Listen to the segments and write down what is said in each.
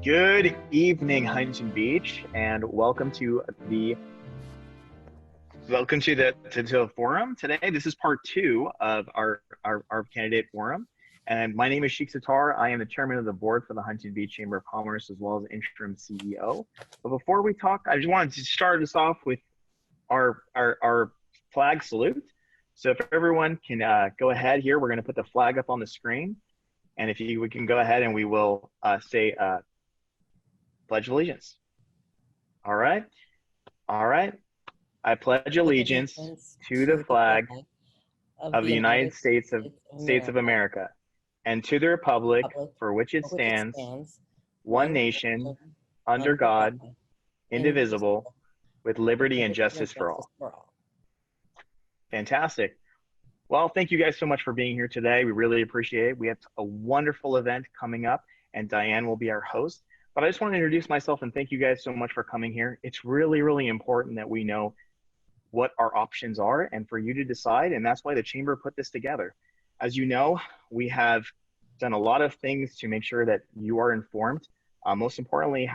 Good evening, Huntington Beach, and welcome to the forum today. This is part two of our candidate forum, and my name is Sheikh Sattar. I am the chairman of the board for the Huntington Beach Chamber of Commerce as well as interim CEO. But before we talk, I just wanted to start us off with our flag salute. So if everyone can go ahead here, we're going to put the flag up on the screen, and if we can go ahead and we will say Pledge allegiance. All right. I pledge allegiance to the flag of the United States of America and to the republic for which it stands, one nation, under God, indivisible, with liberty and justice for all. Fantastic. Well, thank you guys so much for being here today. We really appreciate it. We have a wonderful event coming up, and Diane will be our host. But I just want to introduce myself and thank you guys so much for coming here. It's really, really important that we know what our options are and for you to decide. And that's why the Chamber put this together. As you know, we have done a lot of things to make sure that you are informed. Most importantly,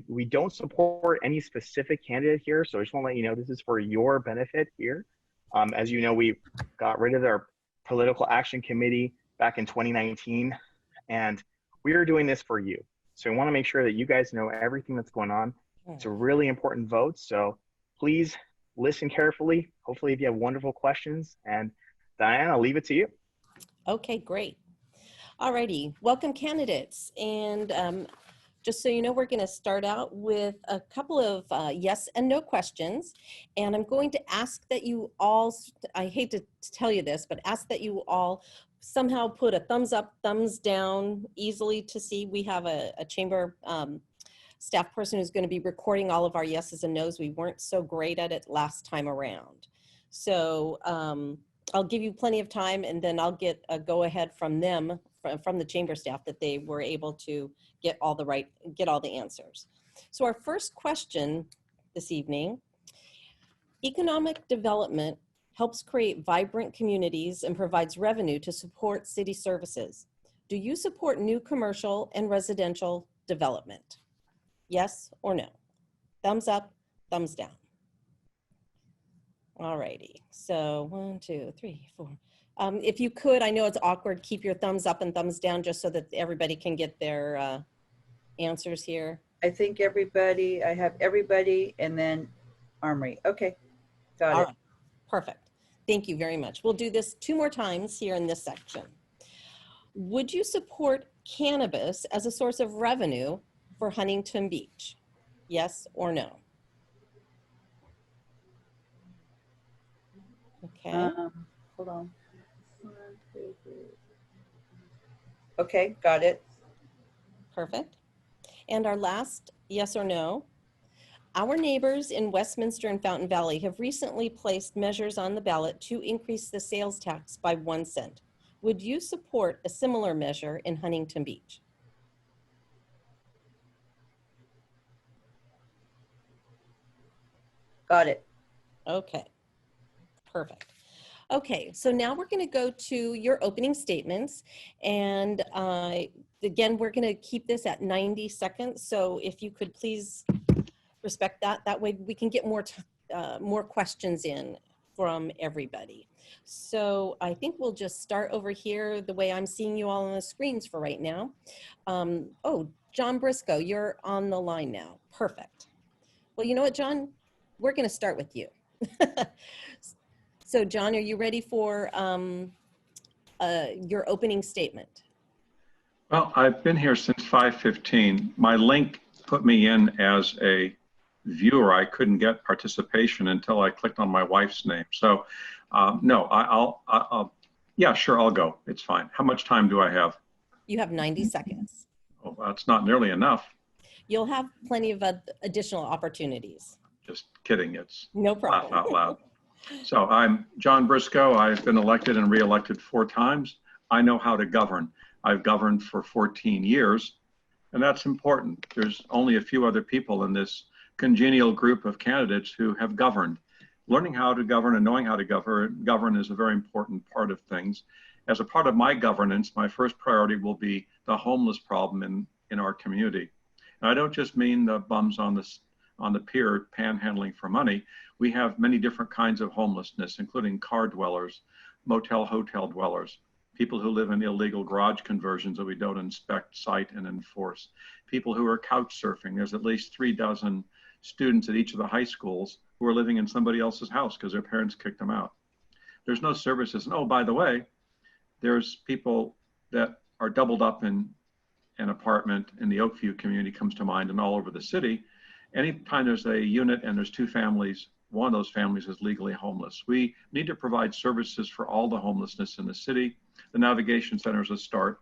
we don't support any specific candidate here. So I just want to let you know this is for your benefit here. As you know, we got rid of our political action committee back in 2019, and we are doing this for you. So I want to make sure that you guys know everything that's going on. It's a really important vote. So please listen carefully. Hopefully, if you have wonderful questions, and Diane, I'll leave it to you. Okay, great. Alrighty, welcome candidates. And just so you know, we're going to start out with a couple of yes and no questions. And I'm going to ask that you all, I hate to tell you this, but ask that you all somehow put a thumbs up, thumbs down, easily to see. We have a chamber staff person who's going to be recording all of our yeses and nos. We weren't so great at it last time around. So I'll give you plenty of time, and then I'll get a go ahead from them, from the chamber staff, that they were able to get all the answers. So our first question this evening: economic development helps create vibrant communities and provides revenue to support city services. Do you support new commercial and residential development? Yes or no? Thumbs up, thumbs down. All righty, so 1, 2, 3, 4. If you could, I know it's awkward, keep your thumbs up and thumbs down just so that everybody can get their answers here. I think everybody, I have everybody and then Armory. Okay, got it. Right. Perfect. Thank you very much. We'll do this 2 more times here in this section. Would you support cannabis as a source of revenue for Huntington Beach? Yes or no? Okay. Hold on. 1, 2, 3. Okay, got it. Perfect. And our last yes or no. Our neighbors in Westminster and Fountain Valley have recently placed measures on the ballot to increase the sales tax by 1 cent. Would you support a similar measure in Huntington Beach? Got it. Okay, perfect. Okay, so now we're going to go to your opening statements. And again, we're going to keep this at 90 seconds. So if you could please respect that. That way we can get more questions in from everybody. So I think we'll just start over here the way I'm seeing you all on the screens for right now. Oh, John Briscoe, you're on the line now. Perfect. Well, you know what, John? We're going to start with you. So John, are you ready for your opening statement? Well, I've been here since 5:15. My link put me in as a viewer. I couldn't get participation until I clicked on my wife's name. So no, I'll yeah, sure, I'll go. It's fine. How much time do I have? You have 90 seconds. Oh, that's not nearly enough. You'll have plenty of additional opportunities. Just kidding. It's no problem. Laugh out loud. So I'm John Briscoe. I've been elected and re-elected 4 times. I know how to govern. I've governed for 14 years, and that's important. There's only a few other people in this congenial group of candidates who have governed. Learning how to govern and knowing how to govern is a very important part of things. As a part of my governance, my first priority will be the homeless problem in our community. And I don't just mean the bums on the pier panhandling for money. We have many different kinds of homelessness, including car dwellers, motel, hotel dwellers, people who live in illegal garage conversions that we don't inspect, cite, and enforce, people who are couch surfing. There's at least 3 dozen students at each of the high schools who are living in somebody else's house because their parents kicked them out. There's no services. And oh, by the way, there's people that are doubled up in an apartment in the Oakview community comes to mind and all over the city. Anytime there's a unit and there's 2 families, one of those families is legally homeless. We need to provide services for all the homelessness in the city. The Navigation Center is a start.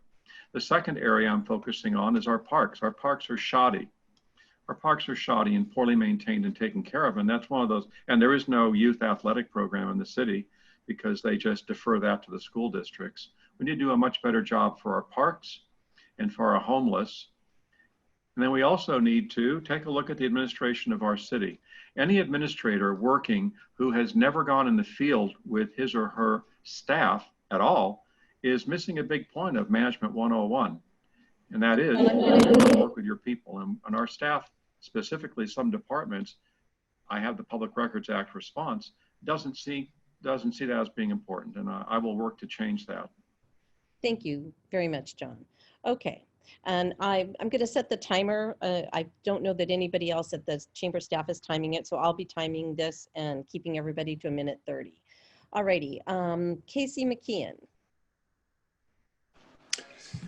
The second area I'm focusing on is our parks. Our parks are shoddy. Our parks are shoddy and poorly maintained and taken care of. And that's one of those, and there is no youth athletic program in the city because they just defer that to the school districts. We need to do a much better job for our parks and for our homeless. And then we also need to take a look at the administration of our city. Any administrator working who has never gone in the field with his or her staff at all is missing a big point of Management 101. And that is work with your people. And our staff, specifically some departments, I have the Public Records Act response, doesn't see that as being important. And I will work to change that. Thank you very much, John. Okay, and I'm going to set the timer. I don't know that anybody else at the chamber staff is timing it, so I'll be timing this and keeping everybody to 1:30. All righty, Casey Mckeon.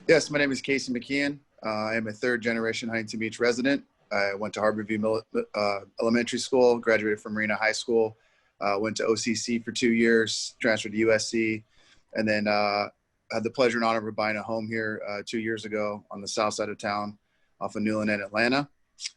Yes, my name is Casey Mckeon. I am a 3rd-generation Huntington Beach resident. I went to Harborview Elementary School, graduated from Marina High School, went to OCC for 2 years, transferred to USC, and then had the pleasure and honor of buying a home here 2 years ago on the south side of town off of Newland and Atlanta.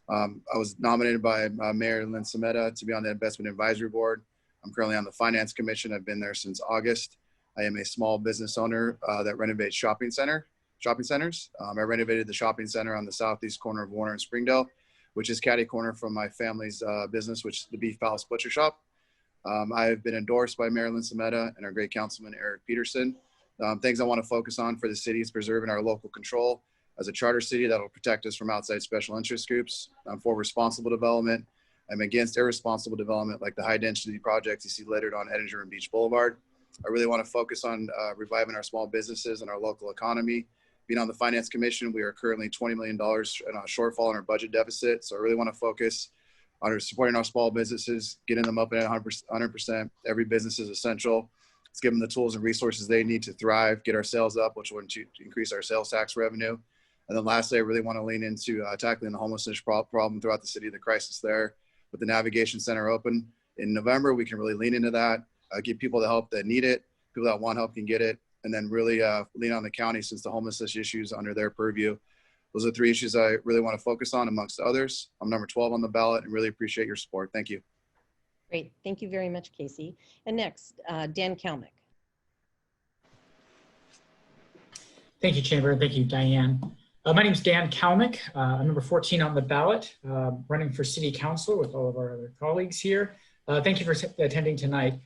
I was nominated by Mayor Lynn Sameta to be on the Investment Advisory Board. I'm currently on the Finance Commission. I've been there since August. I am a small business owner that renovates shopping centers. I renovated the shopping center on the southeast corner of Warner and Springdale, which is catty corner from my family's business, which is the Beef Palace Butcher Shop. I've been endorsed by Mayor Lynn Sameta and our great councilman, Eric Peterson. Things I want to focus on for the city is preserving our local control as a charter city that will protect us from outside special interest groups. I'm for responsible development. I'm against irresponsible development like the high density projects you see littered on Edinger and Beach Boulevard. I really want to focus on reviving our small businesses and our local economy. Being on the Finance Commission, we are currently $20 million in a shortfall in our budget deficit. So I really want to focus on supporting our small businesses, getting them up at 100%. Every business is essential. Let's give them the tools and resources they need to thrive, get our sales up, which will increase our sales tax revenue. And then lastly, I really want to lean into tackling the homelessness problem throughout the city, the crisis there. With the Navigation Center open in November, we can really lean into that, give people the help that need it, people that want help can get it, and then really lean on the county since the homelessness issues under their purview. Those are 3 issues I really want to focus on amongst others. I'm number 12 on the ballot and really appreciate your support. Thank you. Great, thank you very much, Casey. And next, Dan Kalmick. Thank you, Chamber, and thank you, Diane. My name is Dan Kalmick. I'm number 14 on the ballot, running for City Council with all of our other colleagues here. Thank you for attending tonight.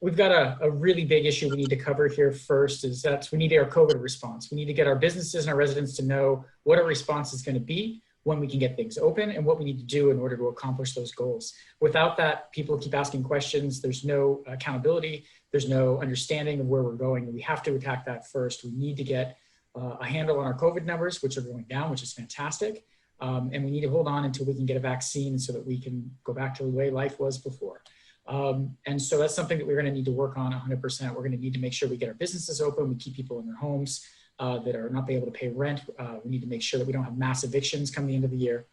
We've got a really big issue we need to cover here first is that we need our COVID response. We need to get our businesses and our residents to know what our response is going to be, when we can get things open, and what we need to do in order to accomplish those goals. Without that, people keep asking questions. There's no accountability. There's no understanding of where we're going. We have to attack that first. We need to get a handle on our COVID numbers, which are going down, which is fantastic. And we need to hold on until we can get a vaccine so that we can go back to the way life was before. And so that's something that we're going to need to work on 100%. We're going to need to make sure we get our businesses open. We keep people in their homes that are not able to pay rent. We need to make sure that we don't have mass evictions coming into the year.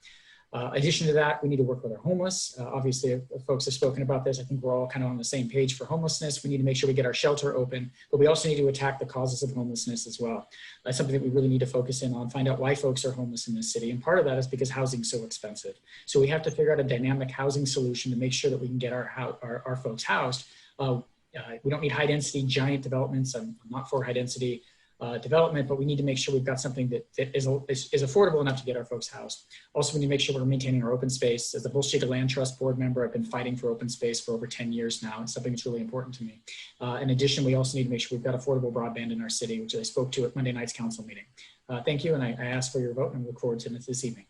Addition to that, we need to work with our homeless. Obviously, folks have spoken about this. I think we're all kind of on the same page for homelessness. We need to make sure we get our shelter open, but we also need to attack the causes of homelessness as well. That's something that we really need to focus in on, find out why folks are homeless in this city. And part of that is because housing's so expensive. So we have to figure out a dynamic housing solution to make sure that we can get our folks housed. We don't need high density, giant developments. I'm not for high density development, but we need to make sure we've got something that is affordable enough to get our folks housed. Also, we need to make sure we're maintaining our open space. As the Bullshit Land Trust board member, I've been fighting for open space for over 10 years now. It's something that's really important to me. In addition, we also need to make sure we've got affordable broadband in our city, which I spoke to at Monday night's council meeting. Thank you, and I ask for your vote and look forward to it this evening.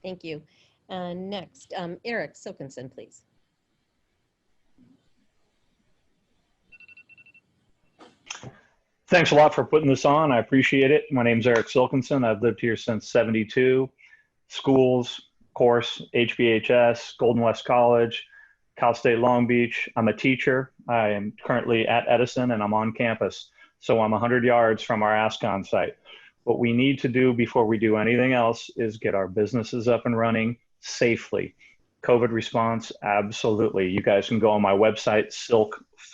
Thank you. Next, Eric Silkinson, please. Thanks a lot for putting this on. I appreciate it. My name's Eric Silkinson. I've lived here since '72. Schools, course, HBHS, Golden West College, Cal State Long Beach. I'm a teacher. I am currently at Edison and I'm on campus. So I'm 100 yards from our ASCON site. What we need to do before we do anything else is get our businesses up and running safely. COVID response, absolutely. You guys can go on my website,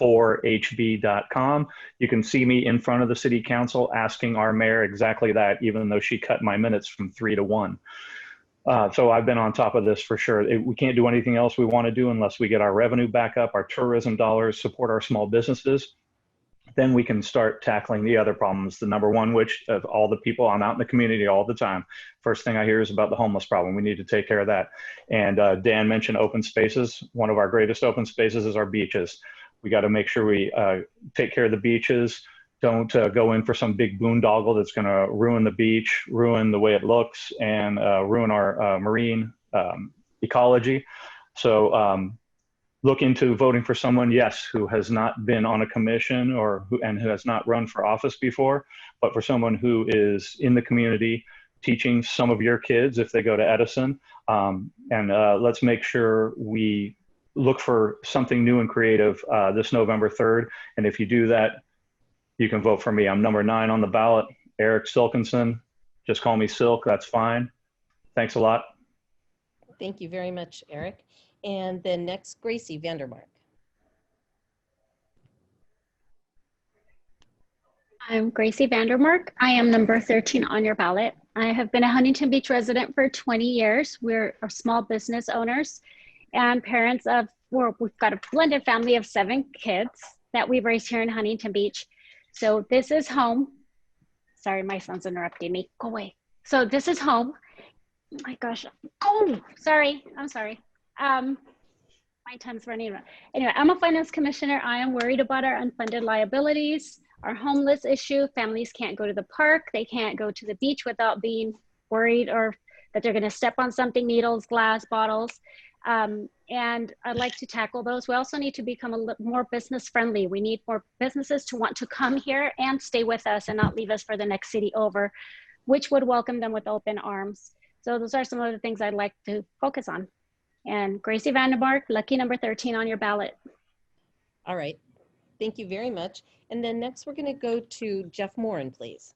silk4hb.com. You can see me in front of the city council asking our mayor exactly that, even though she cut my minutes from 3 to 1. So I've been on top of this for sure. We can't do anything else we want to do unless we get our revenue back up, our tourism dollars, support our small businesses. Then we can start tackling the other problems. The number one, which of all the people, I'm out in the community all the time. First thing I hear is about the homeless problem. We need to take care of that. And Dan mentioned open spaces. One of our greatest open spaces is our beaches. We got to make sure we take care of the beaches. Don't go in for some big boondoggle that's going to ruin the beach, ruin the way it looks, and ruin our marine ecology. So look into voting for someone, yes, who has not been on a commission or who has not run for office before, but for someone who is in the community teaching some of your kids if they go to Edison. Let's make sure we look for something new and creative this November 3rd. And if you do that, you can vote for me. I'm number 9 on the ballot, Eric Silkinson. Just call me Silk, that's fine. Thanks a lot. Thank you very much, Eric. And then next, Gracie Vandermark. I'm Gracie Vandermerk. I am number 13 on your ballot. I have been a Huntington Beach resident for 20 years. We're small business owners and parents of, we've got a blended family of 7 kids that we've raised here in Huntington Beach. So this is home. Sorry, my son's interrupting me. Go away. So this is home. Oh my gosh. Oh, sorry. I'm sorry. My time's running out. Anyway, I'm a finance commissioner. I am worried about our unfunded liabilities, our homeless issue. Families can't go to the park. They can't go to the beach without being worried or that they're going to step on something, needles, glass, bottles. And I'd like to tackle those. We also need to become a little more business friendly. We need more businesses to want to come here and stay with us and not leave us for the next city over, which would welcome them with open arms. So those are some of the things I'd like to focus on. And Gracie Vandermark, lucky number 13 on your ballot. All right, thank you very much. And then next we're gonna go to Jeff Moran, please.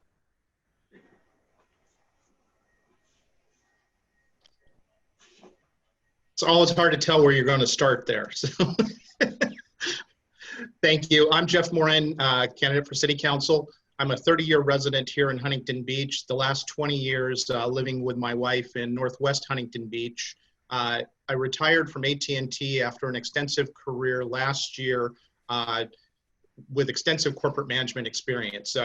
It's always hard to tell where you're going to start there. So thank you. I'm Jeff Moran, candidate for City Council. I'm a 30-year resident here in Huntington Beach. The last 20 years living with my wife in Northwest Huntington Beach. I retired from AT&T after an extensive career last year with extensive corporate management experience.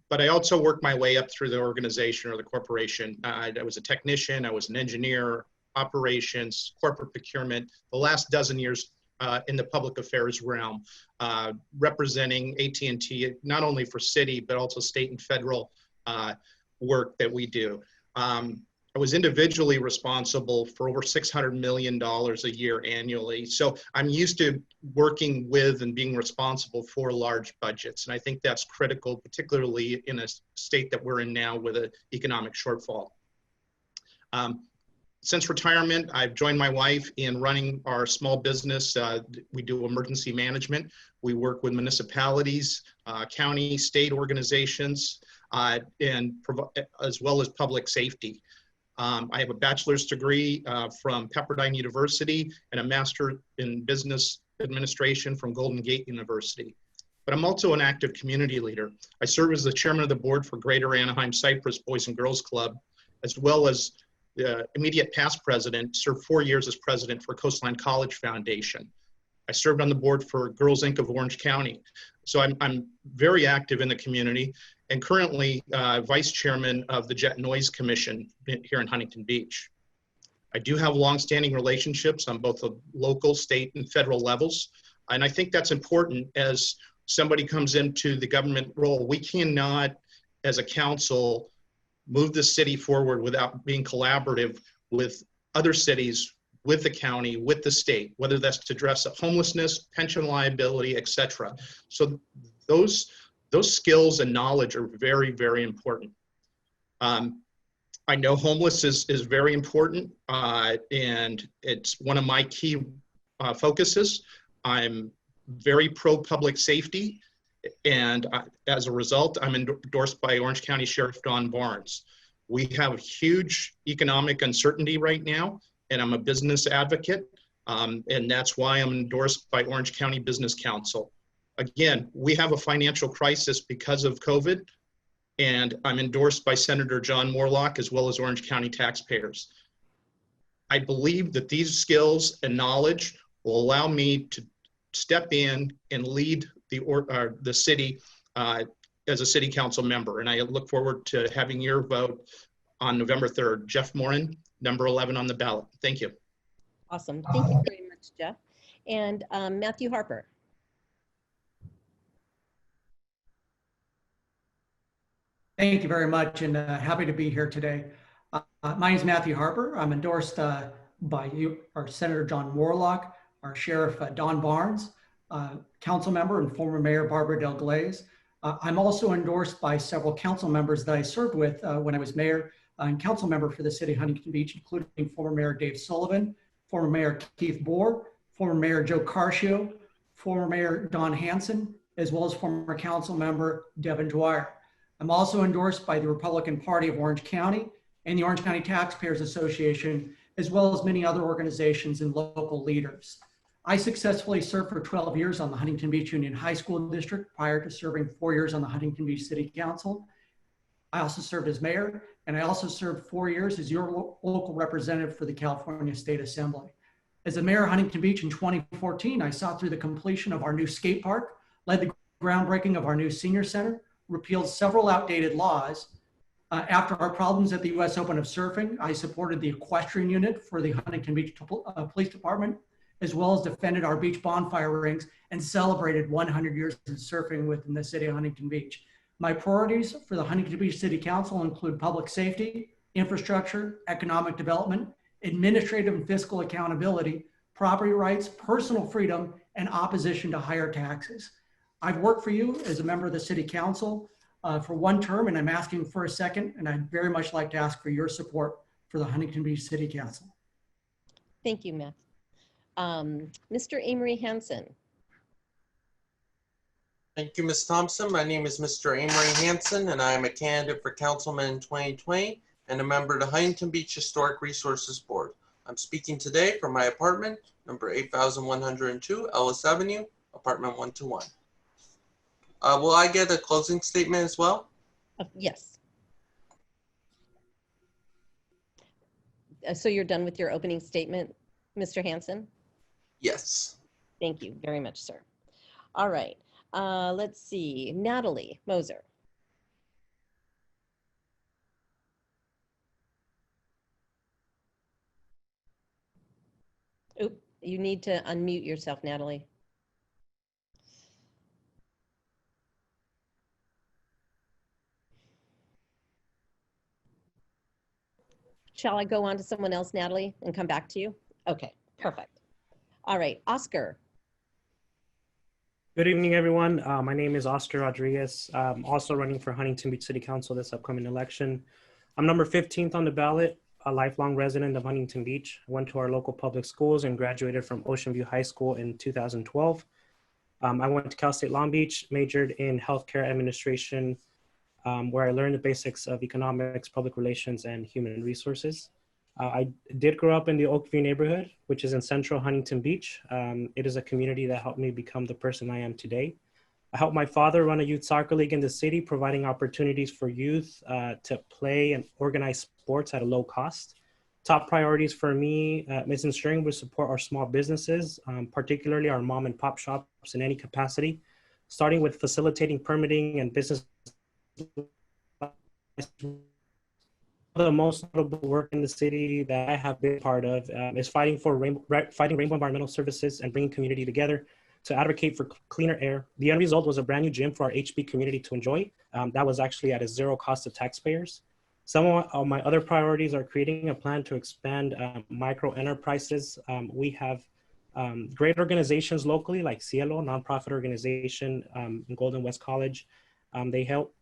But I also worked my way up through the organization or the corporation. I was a technician, I was an engineer, operations, corporate procurement, the last dozen years in the public affairs realm, representing AT&T not only for city, but also state and federal work that we do. I was individually responsible for over $600 million a year annually. So I'm used to working with and being responsible for large budgets. And I think that's critical, particularly in a state that we're in now with an economic shortfall. Since retirement, I've joined my wife in running our small business. We do emergency management. We work with municipalities, county, state organizations, and as well as public safety. I have a bachelor's degree from Pepperdine University and a master in business administration from Golden Gate University. But I'm also an active community leader. I serve as the chairman of the board for Greater Anaheim Cypress Boys and Girls Club, as well as the immediate past president, served 4 years as president for Coastline College Foundation. I served on the board for Girls Inc. of Orange County. So I'm very active in the community and currently vice chairman of the Jet Noise Commission here in Huntington Beach. I do have longstanding relationships on both the local, state, and federal levels. And I think that's important as somebody comes into the government role. We cannot, as a council, move the city forward without being collaborative with other cities, with the county, with the state, whether that's to address homelessness, pension liability, etc. So those skills and knowledge are very, very important. I know homeless is very important, and it's one of my key focuses. I'm very pro public safety, and as a result, I'm endorsed by Orange County Sheriff Don Barnes. We have huge economic uncertainty right now, and I'm a business advocate, and that's why I'm endorsed by Orange County Business Council. Again, we have a financial crisis because of COVID, and I'm endorsed by Senator John Moorlach as well as Orange County taxpayers. I believe that these skills and knowledge will allow me to step in and lead the city as a city council member. And I look forward to having your vote on November 3rd. Jeff Moran, number 11 on the ballot. Thank you. Awesome. Thank you very much, Jeff. And Matthew Harper. Thank you very much, and happy to be here today. My name is Matthew Harper. I'm endorsed by you, our Senator John Moorlach, our Sheriff Don Barnes, Council Member and former Mayor Barbara Del Glaze. I'm also endorsed by several council members that I served with when I was mayor and council member for the city of Huntington Beach, including former Mayor Dave Sullivan, former Mayor Keith Bohr, former Mayor Joe Carcio, former Mayor Don Hansen, as well as former council member Devin Dwyer. I'm also endorsed by the Republican Party of Orange County and the Orange County Taxpayers Association, as well as many other organizations and local leaders. I successfully served for 12 years on the Huntington Beach Union High School District prior to serving 4 years on the Huntington Beach City Council. I also served as mayor, and I also served 4 years as your local representative for the California State Assembly. As a mayor of Huntington Beach in 2014, I saw through the completion of our new skate park, led the groundbreaking of our new senior center, repealed several outdated laws. After our problems at the U.S. Open of Surfing, I supported the equestrian unit for the Huntington Beach Police Department, as well as defended our beach bonfire rings and celebrated 100 years of surfing within the city of Huntington Beach. My priorities for the Huntington Beach City Council include public safety, infrastructure, economic development, administrative and fiscal accountability, property rights, personal freedom, and opposition to higher taxes. I've worked for you as a member of the City Council for one term, and I'm asking for a second, and I'd very much like to ask for your support for the Huntington Beach City Council. Thank you, Matt. Mr. Amory Hansen. Thank you, Ms. Thompson. My name is Mr. Amory Hansen, and I am a candidate for councilman in 2020 and a member of the Huntington Beach Historic Resources Board. I'm speaking today from my apartment, number 8102 Ellis Avenue, apartment 121. Will I get a closing statement as well? Yes. So you're done with your opening statement, Mr. Hansen? Yes. Thank you very much, sir. All right. Let's see. Natalie Moser. Oop, you need to unmute yourself, Natalie. Shall I go on to someone else, Natalie, and come back to you? Okay, perfect. All right, Oscar. Good evening, everyone. My name is Oscar Rodriguez. I'm also running for Huntington Beach City Council this upcoming election. I'm number 15th on the ballot, a lifelong resident of Huntington Beach. I went to our local public schools and graduated from Ocean View High School in 2012. I went to Cal State Long Beach, majored in healthcare administration, where I learned the basics of economics, public relations, and human resources. I did grow up in the Oakview neighborhood, which is in central Huntington Beach. It is a community that helped me become the person I am today. I helped my father run a youth soccer league in the city, providing opportunities for youth to play and organize sports at a low cost. Top priorities for me is ensuring we support our small businesses, particularly our mom and pop shops in any capacity, starting with facilitating permitting and business. The most notable work in the city that I have been part of is fighting Rainbow Environmental Services and bringing community together to advocate for cleaner air. The end result was a brand new gym for our HB community to enjoy. That was actually at a zero cost to taxpayers. Some of my other priorities are creating a plan to expand micro enterprises. We have great organizations locally like Cielo, nonprofit organization in Golden West College. They help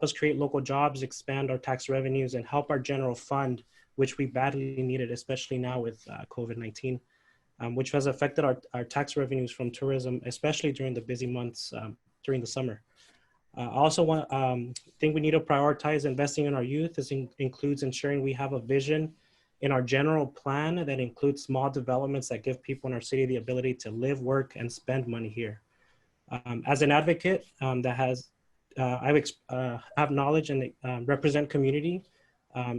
us create local jobs, expand our tax revenues, and help our general fund, which we badly needed, especially now with COVID-19, which has affected our tax revenues from tourism, especially during the busy months during the summer. I also think we need to prioritize investing in our youth. This includes ensuring we have a vision in our general plan that includes small developments that give people in our city the ability to live, work, and spend money here. As an advocate I have knowledge and represent community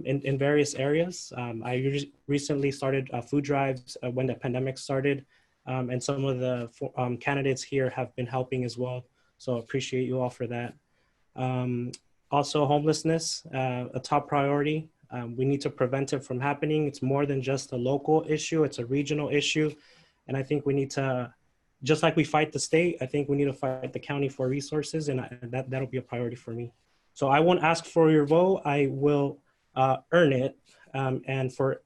in various areas. I recently started food drives when the pandemic started, and some of the candidates here have been helping as well. So appreciate you all for that. Also homelessness, a top priority. We need to prevent it from happening. It's more than just a local issue, it's a regional issue. And I think we need to, just like we fight the state, I think we need to fight the county for resources, and that'll be a priority for me. So I won't ask for your vote, I will earn it. And for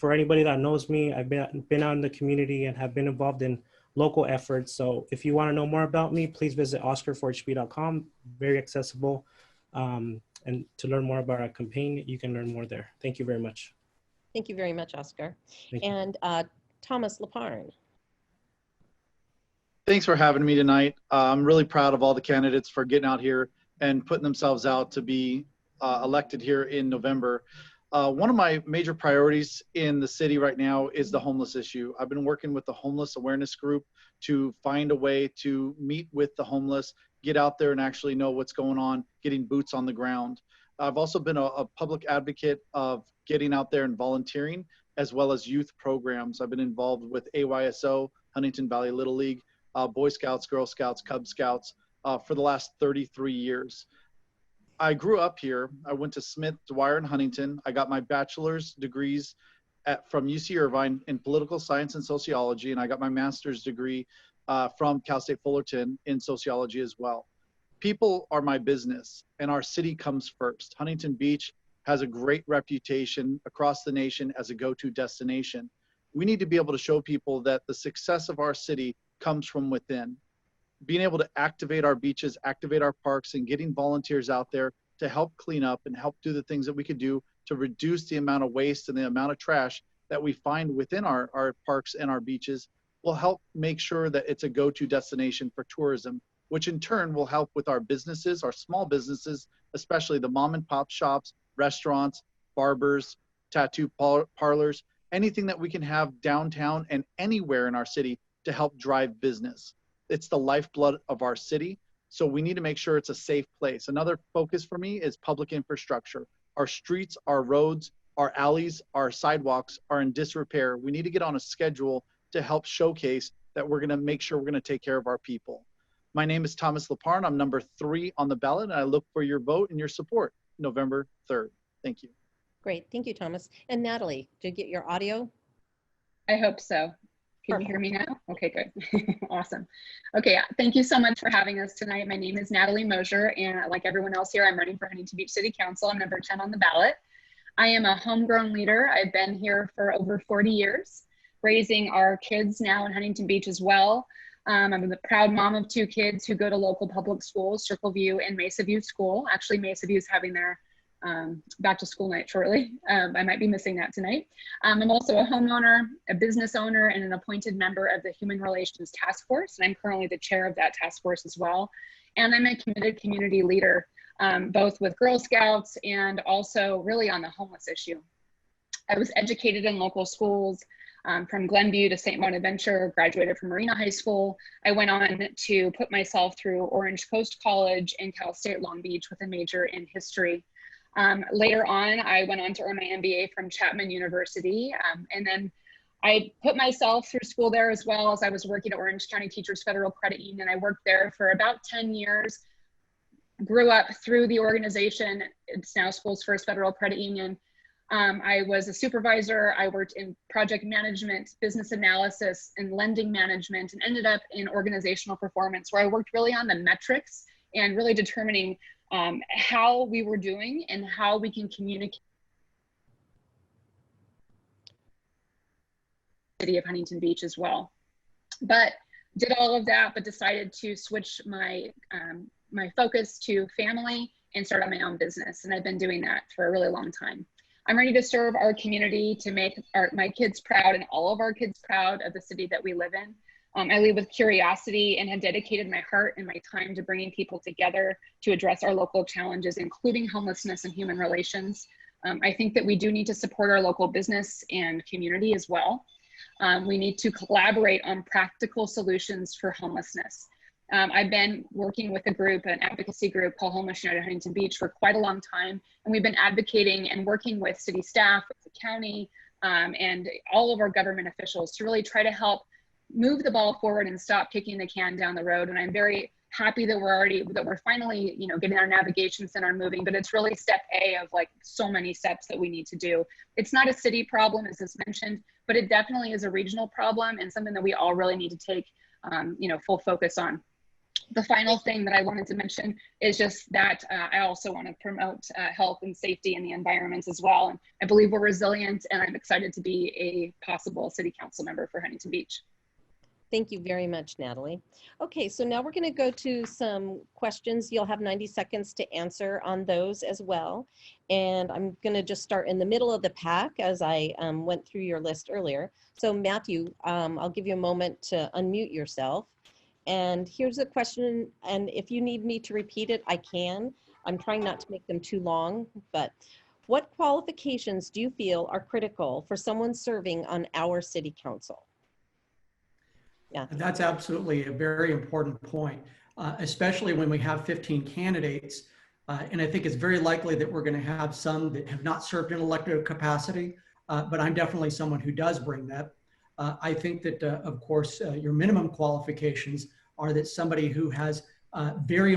anybody that knows me, I've been out in the community and have been involved in local efforts. So if you want to know more about me, please visit oscar4hb.com, very accessible. And to learn more about our campaign, you can learn more there. Thank you very much. Thank you very much, Oscar. Thank you. And Thomas Leparn. Thanks for having me tonight. I'm really proud of all the candidates for getting out here and putting themselves out to be elected here in November. One of my major priorities in the city right now is the homeless issue. I've been working with the homeless awareness group to find a way to meet with the homeless, get out there and actually know what's going on, getting boots on the ground. I've also been a public advocate of getting out there and volunteering, as well as youth programs. I've been involved with AYSO, Huntington Valley Little League, Boy Scouts, Girl Scouts, Cub Scouts for the last 33 years. I grew up here. I went to Smith, Dwyer, and Huntington. I got my bachelor's degrees from UC Irvine in political science and sociology, and I got my master's degree from Cal State Fullerton in sociology as well. People are my business, and our city comes first. Huntington Beach has a great reputation across the nation as a go-to destination. We need to be able to show people that the success of our city comes from within. Being able to activate our beaches, activate our parks, and getting volunteers out there to help clean up and help do the things that we could do to reduce the amount of waste and the amount of trash that we find within our parks and our beaches will help make sure that it's a go-to destination for tourism, which in turn will help with our businesses, our small businesses, especially the mom and pop shops, restaurants, barbers, tattoo parlors, anything that we can have downtown and anywhere in our city to help drive business. It's the lifeblood of our city, so we need to make sure it's a safe place. Another focus for me is public infrastructure. Our streets, our roads, our alleys, our sidewalks are in disrepair. We need to get on a schedule to help showcase that we're gonna make sure we're gonna take care of our people. My name is Thomas Leparn. I'm number 3 on the ballot, and I look for your vote and your support November 3rd. Thank you. Great, thank you, Thomas. And Natalie, did you get your audio? I hope so. Can you hear me now? Okay, good. Awesome. Okay, thank you so much for having us tonight. My name is Natalie Mosier, and like everyone else here, I'm running for Huntington Beach City Council. I'm number 10 on the ballot. I am a homegrown leader. I've been here for over 40 years, raising our kids now in Huntington Beach as well. I'm the proud mom of 2 kids who go to local public schools, Circle View and Mesa View School. Actually, Mesa View is having their back to school night shortly. I might be missing that tonight. I'm also a homeowner, a business owner, and an appointed member of the Human Relations Task Force. And I'm currently the chair of that task force as well. And I'm a committed community leader, both with Girl Scouts and also really on the homeless issue. I was educated in local schools from Glenview to St. Bonaventure, graduated from Marina High School. I went on to put myself through Orange Coast College and Cal State Long Beach with a major in history. Later on, I went on to earn my MBA from Chapman University. And then I put myself through school there as well as I was working at Orange County Teachers Federal Credit Union. I worked there for about 10 years, grew up through the organization. It's now Schools First Federal Credit Union. I was a supervisor. I worked in project management, business analysis, and lending management, and ended up in organizational performance, where I worked really on the metrics and really determining how we were doing and how we can communicate the city of Huntington Beach as well. But did all of that, but decided to switch my my focus to family and start on my own business. And I've been doing that for a really long time. I'm ready to serve our community, to make my kids proud and all of our kids proud of the city that we live in. I lead with curiosity and have dedicated my heart and my time to bringing people together to address our local challenges, including homelessness and human relations. I think that we do need to support our local business and community as well. We need to collaborate on practical solutions for homelessness. I've been working with a group, an advocacy group called Homeless United Huntington Beach for quite a long time. And we've been advocating and working with city staff, with the county, and all of our government officials to really try to help move the ball forward and stop kicking the can down the road. And I'm very happy that we're finally, you know, getting our navigation center moving, but it's really step A of like so many steps that we need to do. It's not a city problem, as is mentioned, but it definitely is a regional problem and something that we all really need to take, you know, full focus on. The final thing that I wanted to mention is just that I also want to promote health and safety in the environment as well. And I believe we're resilient, and I'm excited to be a possible city council member for Huntington Beach. Thank you very much, Natalie. Okay, so now we're going to go to some questions. You'll have 90 seconds to answer on those as well. And I'm going to just start in the middle of the pack as I went through your list earlier. So Matthew, I'll give you a moment to unmute yourself. And here's a question, and if you need me to repeat it, I can. I'm trying not to make them too long, but what qualifications do you feel are critical for someone serving on our city council? Yeah. That's absolutely a very important point, especially when we have 15 candidates. And I think it's very likely that we're going to have some that have not served in elected capacity, but I'm definitely someone who does bring that. I think that, of course, your minimum qualifications are that somebody who has very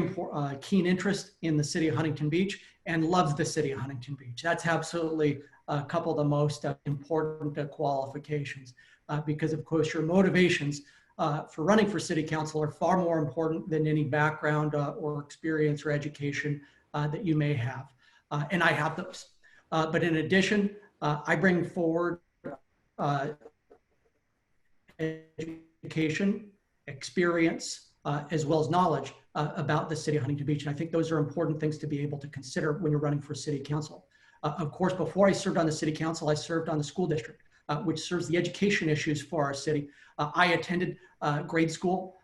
keen interest in the city of Huntington Beach and loves the city of Huntington Beach. That's absolutely a couple of the most important qualifications, because, of course, your motivations for running for city council are far more important than any background or experience or education that you may have. And I have those. But in addition, I bring forward education, experience, as well as knowledge about the city of Huntington Beach. And I think those are important things to be able to consider when you're running for city council. Of course, before I served on the city council, I served on the school district, which serves the education issues for our city. I attended grade school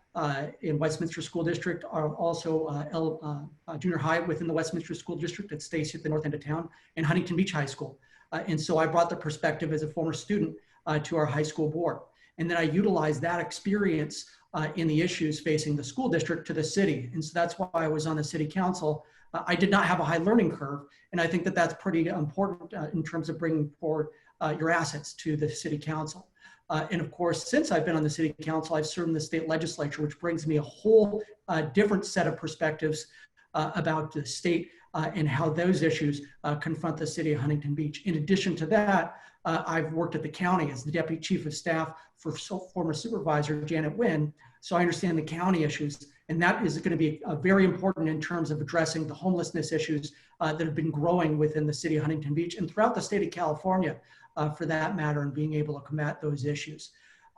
in Westminster School District, also junior high within the Westminster School District at Stacy at the north end of town, and Huntington Beach High School. And so I brought the perspective as a former student to our high school board. And then I utilized that experience in the issues facing the school district to the city. And so that's why I was on the city council. I did not have a high learning curve. And I think that that's pretty important in terms of bringing forward your assets to the city council. And of course, since I've been on the city council, I've served in the state legislature, which brings me a whole different set of perspectives about the state and how those issues confront the city of Huntington Beach. In addition to that, I've worked at the county as the deputy chief of staff for former supervisor Janet Wynn. So I understand the county issues, and that is going to be very important in terms of addressing the homelessness issues that have been growing within the city of Huntington Beach and throughout the state of California, for that matter, and being able to combat those issues.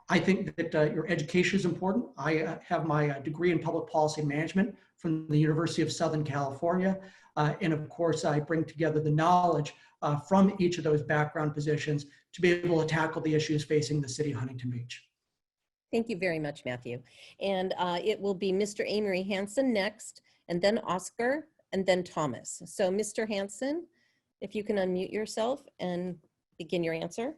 I think that your education is important. I have my degree in public policy management from the University of Southern California. And of course, I bring together the knowledge from each of those background positions to be able to tackle the issues facing the city of Huntington Beach. Thank you very much, Matthew. And it will be Mr. Amory Hansen next, and then Oscar, and then Thomas. So Mr. Hansen, if you can unmute yourself and begin your answer.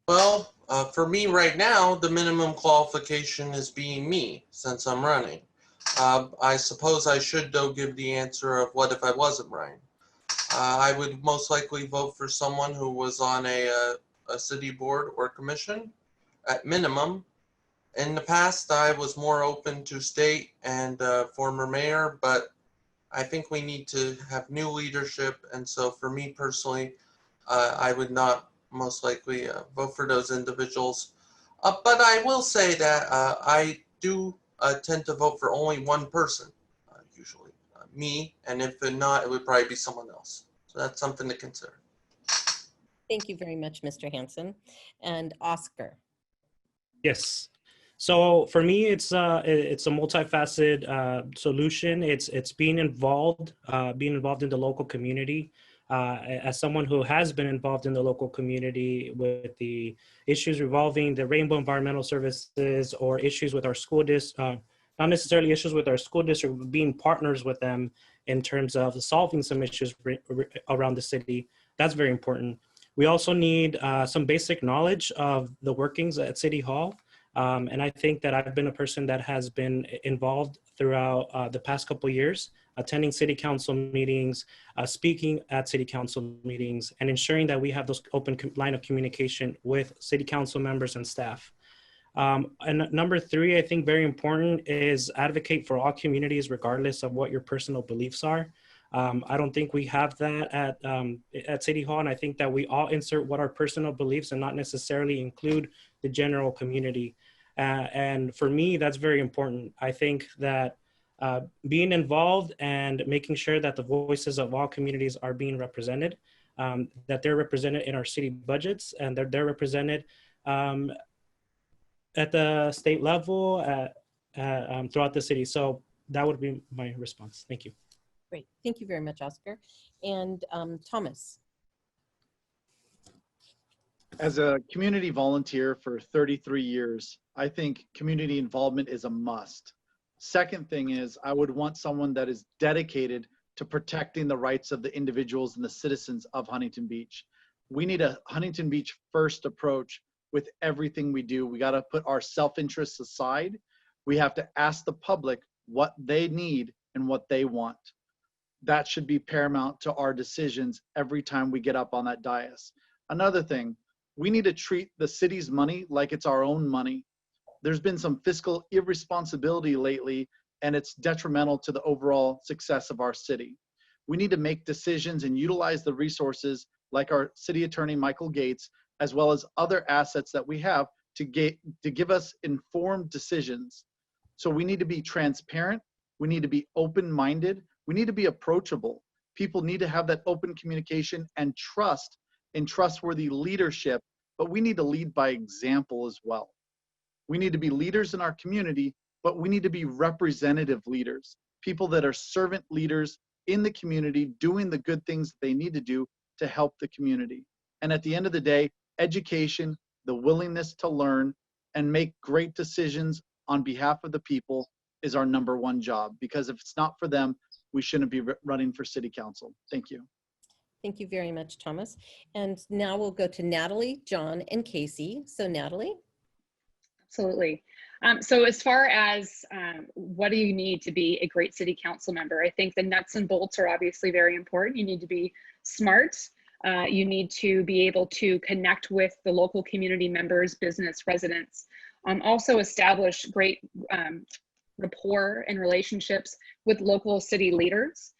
Well, for me right now, the minimum qualification is being me, since I'm running. I suppose I should, though, give the answer of what if I wasn't running. I would most likely vote for someone who was on a city board or commission, at minimum. In the past, I was more open to state and former mayor, but I think we need to have new leadership. And so for me personally, I would not most likely vote for those individuals. But I will say that I do tend to vote for only one person, usually. me, and if not, it would probably be someone else. So that's something to consider. Thank you very much, Mr. Hansen. And Oscar. Yes. So for me, it's a multifaceted solution. It's being involved in the local community. As someone who has been involved in the local community with the issues revolving the Rainbow Environmental Services or issues with our school district, not necessarily issues with our school district, but being partners with them in terms of solving some issues around the city. That's very important. We also need some basic knowledge of the workings at City Hall. And I think that I've been a person that has been involved throughout the past couple of years, attending city council meetings, speaking at city council meetings, and ensuring that we have those open line of communication with city council members and staff. And number three, I think very important is advocate for all communities, regardless of what your personal beliefs are. I don't think we have that at City Hall, and I think that we all insert what our personal beliefs and not necessarily include the general community. And for me, that's very important. I think that being involved and making sure that the voices of all communities are being represented, that they're represented in our city budgets, and they're represented at the state level, throughout the city. So that would be my response. Thank you. Great. Thank you very much, Oscar. And Thomas. As a community volunteer for 33 years, I think community involvement is a must. Second thing is, I would want someone that is dedicated to protecting the rights of the individuals and the citizens of Huntington Beach. We need a Huntington Beach first approach with everything we do. We got to put our self-interests aside. We have to ask the public what they need and what they want. That should be paramount to our decisions every time we get up on that dais. Another thing, we need to treat the city's money like it's our own money. There's been some fiscal irresponsibility lately, and it's detrimental to the overall success of our city. We need to make decisions and utilize the resources like our city attorney, Michael Gates, as well as other assets that we have to give us informed decisions. So we need to be transparent. We need to be open-minded. We need to be approachable. People need to have that open communication and trust in trustworthy leadership, but we need to lead by example as well. We need to be leaders in our community, but we need to be representative leaders, people that are servant leaders in the community, doing the good things they need to do to help the community. And at the end of the day, education, the willingness to learn and make great decisions on behalf of the people is our #1 job, because if it's not for them, we shouldn't be running for city council. Thank you. Thank you very much, Thomas. And now we'll go to Natalie, John, and Casey. So Natalie. Absolutely. So as far as what do you need to be a great city council member, I think the nuts and bolts are obviously very important. You need to be smart. You need to be able to connect with the local community members, business residents. Also establish great rapport and relationships with local city leaders,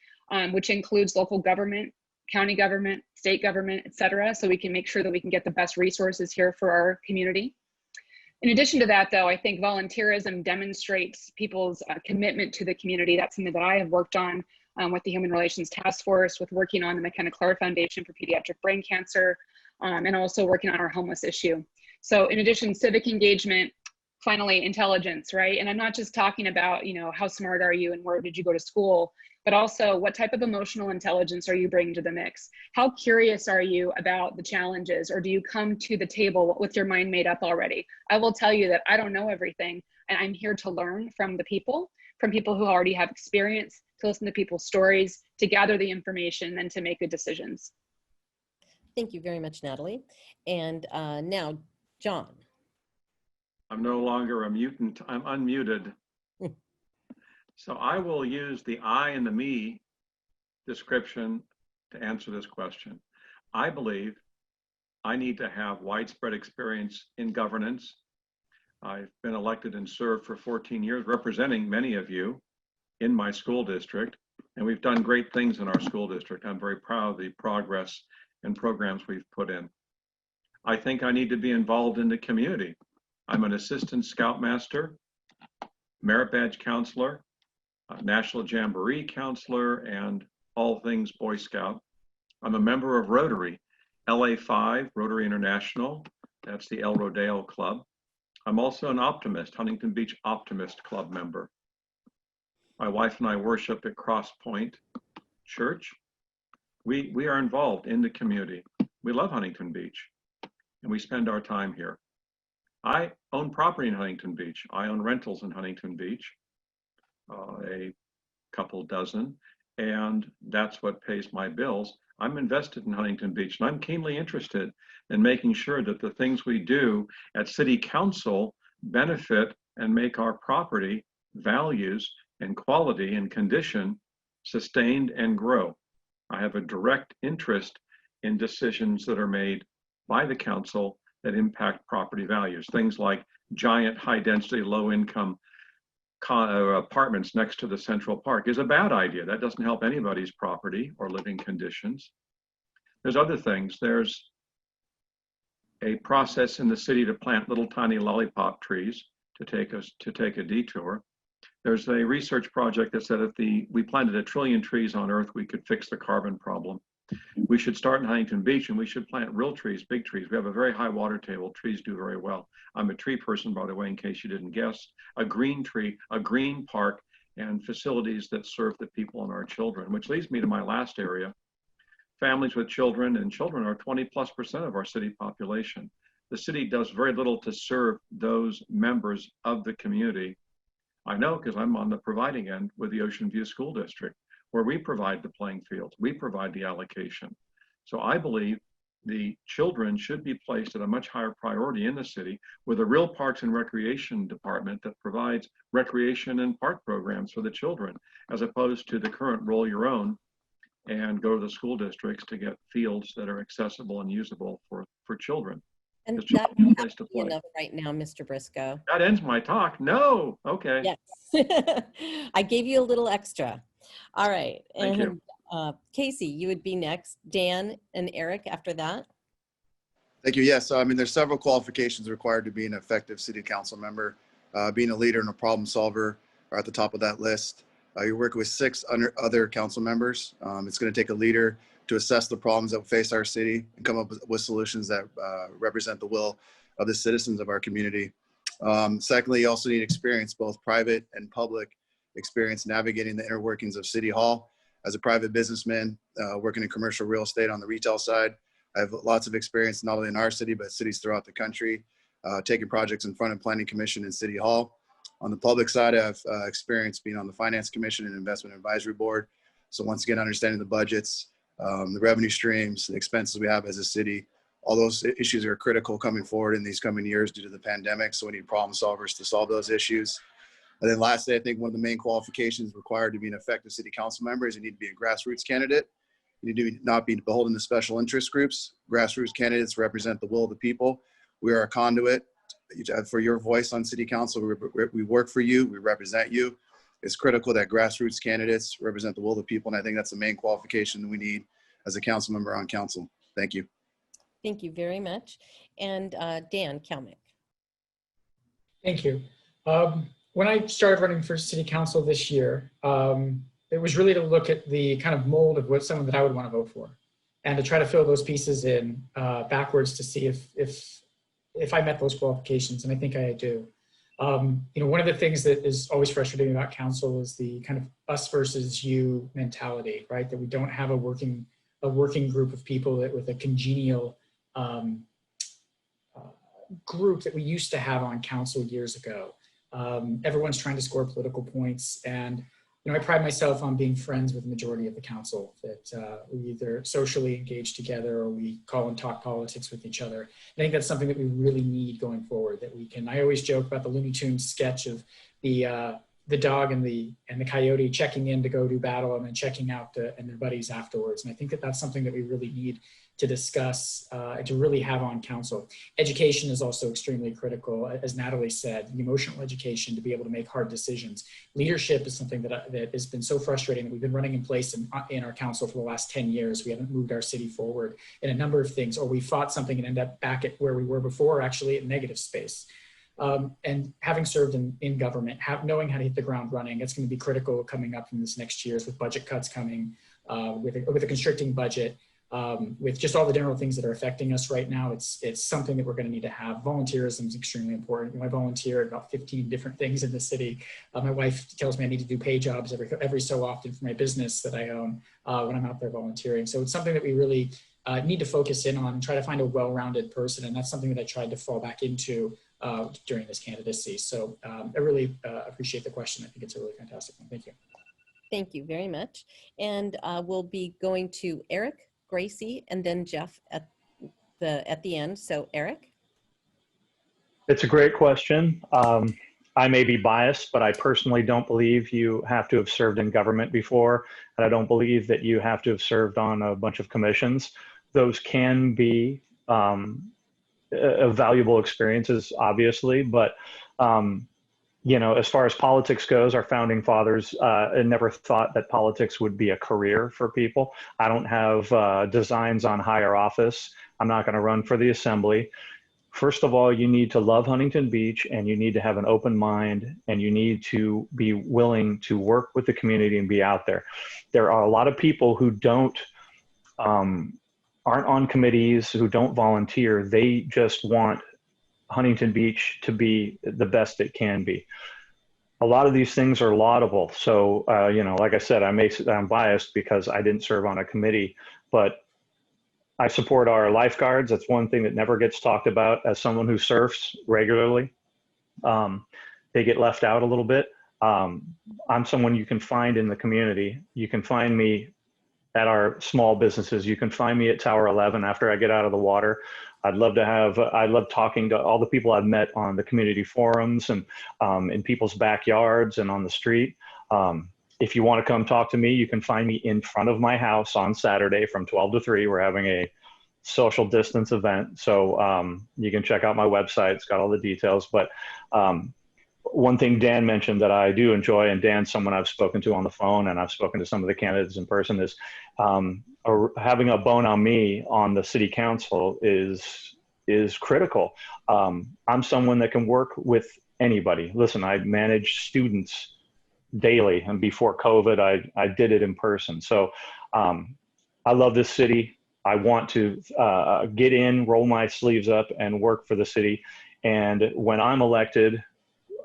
which includes local government, county government, state government, et cetera, so we can make sure that we can get the best resources here for our community. In addition to that, though, I think volunteerism demonstrates people's commitment to the community. That's something that I have worked on with the Human Relations Task Force, with working on the McKenna-Clark Foundation for Pediatric Brain Cancer, and also working on our homeless issue. So in addition, civic engagement, finally, intelligence, right? And I'm not just talking about, you know, how smart are you and where did you go to school, but also what type of emotional intelligence are you bringing to the mix? How curious are you about the challenges, or do you come to the table with your mind made up already? I will tell you that I don't know everything, and I'm here to learn from the people, from people who already have experience, to listen to people's stories, to gather the information, and to make good decisions. Thank you very much, Natalie. And now, John. I'm no longer a mutant, I'm unmuted. So I will use the I and the me description to answer this question. I believe I need to have widespread experience in governance. I've been elected and served for 14 years, representing many of you in my school district, and we've done great things in our school district. I'm very proud of the progress and programs we've put in. I think I need to be involved in the community. I'm an assistant scoutmaster, merit badge counselor. National Jamboree counselor, and all things Boy Scout. I'm a member of Rotary, LA5, Rotary International. That's the El Rodeo Club. I'm also an optimist, Huntington Beach Optimist Club member. My wife and I worship at Cross Point Church. We are involved in the community. We love Huntington Beach, and we spend our time here. I own property in Huntington Beach. I own rentals in Huntington Beach, a couple dozen, and that's what pays my bills. I'm invested in Huntington Beach, and I'm keenly interested in making sure that the things we do at City Council benefit and make our property values and quality and condition sustained and grow. I have a direct interest in decisions that are made by the council that impact property values. Things like giant, high density, low income apartments next to the Central Park is a bad idea. That doesn't help anybody's property or living conditions. There's other things. There's a process in the city to plant little tiny lollipop trees to take a detour. There's a research project that said if we planted 1 trillion trees on Earth, we could fix the carbon problem. We should start in Huntington Beach, and we should plant real trees, big trees. We have a very high water table. Trees do very well. I'm a tree person, by the way, in case you didn't guess. A green tree, a green park, and facilities that serve the people and our children, which leads me to my last area. Families with children, and children are 20+% of our city population. The city does very little to serve those members of the community. I know because I'm on the providing end with the Ocean View School District, where we provide the playing fields, we provide the allocation. So I believe the children should be placed at a much higher priority in the city with a real Parks and Recreation department that provides recreation and park programs for the children, as opposed to the current roll your own and go to the school districts to get fields that are accessible and usable for children. And That's that a would place to not be play. enough right now, Mr. Briscoe. That ends my talk. No, okay. Yes, I gave you a little extra. All right, Thank you. Casey, you would be next. Dan and Eric after that. Thank you. Yes, so I mean, there's several qualifications required to be an effective city council member. Being a leader and a problem solver are at the top of that list. You're working with 6 other council members. It's going to take a leader to assess the problems that face our city and come up with solutions that represent the will of the citizens of our community. Secondly, you also need experience, both private and public experience, navigating the inner workings of City Hall. As a private businessman, working in commercial real estate on the retail side, I have lots of experience not only in our city, but cities throughout the country, taking projects in front of Planning Commission and City Hall. On the public side, I have experience being on the Finance Commission and Investment Advisory Board. So once again, understanding the budgets, the revenue streams, the expenses we have as a city, all those issues are critical coming forward in these coming years due to the pandemic. So we need problem solvers to solve those issues. And then lastly, I think one of the main qualifications required to be an effective city council member is you need to be a grassroots candidate. You need to not be beholden to special interest groups. Grassroots candidates represent the will of the people. We are a conduit for your voice on city council. We work for you, we represent you. It's critical that grassroots candidates represent the will of the people, and I think that's the main qualification that we need as a council member on council. Thank you. Thank you very much. And Dan Kalmick. Thank you. When I started running for city council this year, it was really to look at the kind of mold of what someone that I would want to vote for, and to try to fill those pieces in backwards to see if I met those qualifications, and I think I do. You know, one of the things that is always frustrating about council is the kind of us versus you mentality, right? That we don't have a working group of people that with a congenial group that we used to have on council years ago. Everyone's trying to score political points, and you know, I pride myself on being friends with the majority of the council, that we either socially engage together or we call and talk politics with each other. I think that's something that we really need going forward, that we can. I always joke about the Looney Tunes sketch of the dog and the coyote checking in to go do battle and then checking out and their buddies afterwards. And I think that that's something that we really need to discuss and to really have on council. Education is also extremely critical, as Natalie said, the emotional education to be able to make hard decisions. Leadership is something that has been so frustrating that we've been running in place in our council for the last 10 years. We haven't moved our city forward in a number of things, or we fought something and end up back at where we were before, or actually at negative space. And having served in government, knowing how to hit the ground running, it's going to be critical coming up in this next year with budget cuts coming, with a constricting budget, with just all the general things that are affecting us right now. It's something that we're going to need to have. Volunteerism is extremely important. I volunteer at about 15 different things in the city. My wife tells me I need to do pay jobs every so often for my business that I own when I'm out there volunteering. So it's something that we really need to focus in on and try to find a well-rounded person. And that's something that I tried to fall back into during this candidacy. So I really appreciate the question. I think it's a really fantastic one. Thank you. Thank you very much. And we'll be going to Eric, Gracie, and then Jeff at the end. So Eric. It's a great question. I may be biased, but I personally don't believe you have to have served in government before. And I don't believe that you have to have served on a bunch of commissions. Those can be valuable experiences, obviously, but you know, as far as politics goes, our founding fathers never thought that politics would be a career for people. I don't have designs on higher office. I'm not going to run for the assembly. First of all, you need to love Huntington Beach, and you need to have an open mind, and you need to be willing to work with the community and be out there. There are a lot of people who aren't on committees, who don't volunteer. They just want Huntington Beach to be the best it can be. A lot of these things are laudable. So, you know, like I said, I'm biased because I didn't serve on a committee, but I support our lifeguards. That's one thing that never gets talked about. As someone who surfs regularly, they get left out a little bit. I'm someone you can find in the community. You can find me at our small businesses. You can find me at Tower 11 after I get out of the water. I love talking to all the people I've met on the community forums and in people's backyards and on the street. If you want to come talk to me, you can find me in front of my house on Saturday from 12 to 3. We're having a social distance event. So you can check out my website. It's got all the details. But one thing Dan mentioned that I do enjoy, and Dan's someone I've spoken to on the phone, and I've spoken to some of the candidates in person, is having a bone on me on the city council is critical. I'm someone that can work with anybody. Listen, I manage students daily, and before COVID, I did it in person. So I love this city. I want to get in, roll my sleeves up, and work for the city. And when I'm elected,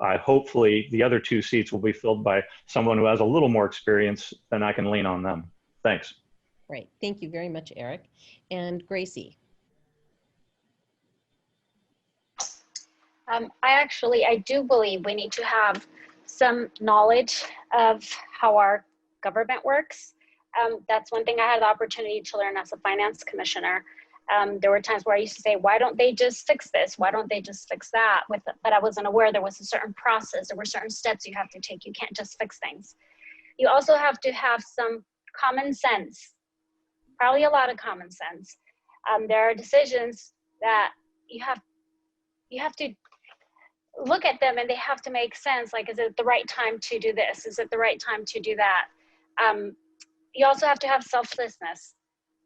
hopefully the other 2 seats will be filled by someone who has a little more experience, and I can lean on them. Thanks. Great. Thank you very much, Eric. And Gracie. I do believe we need to have some knowledge of how our government works. That's one thing I had the opportunity to learn as a finance commissioner. There were times where I used to say, why don't they just fix this? Why don't they just fix that? But I wasn't aware there was a certain process. There were certain steps you have to take. You can't just fix things. You also have to have some common sense, probably a lot of common sense. There are decisions that you have to look at them, and they have to make sense. Like, is it the right time to do this? Is it the right time to do that? You also have to have selflessness.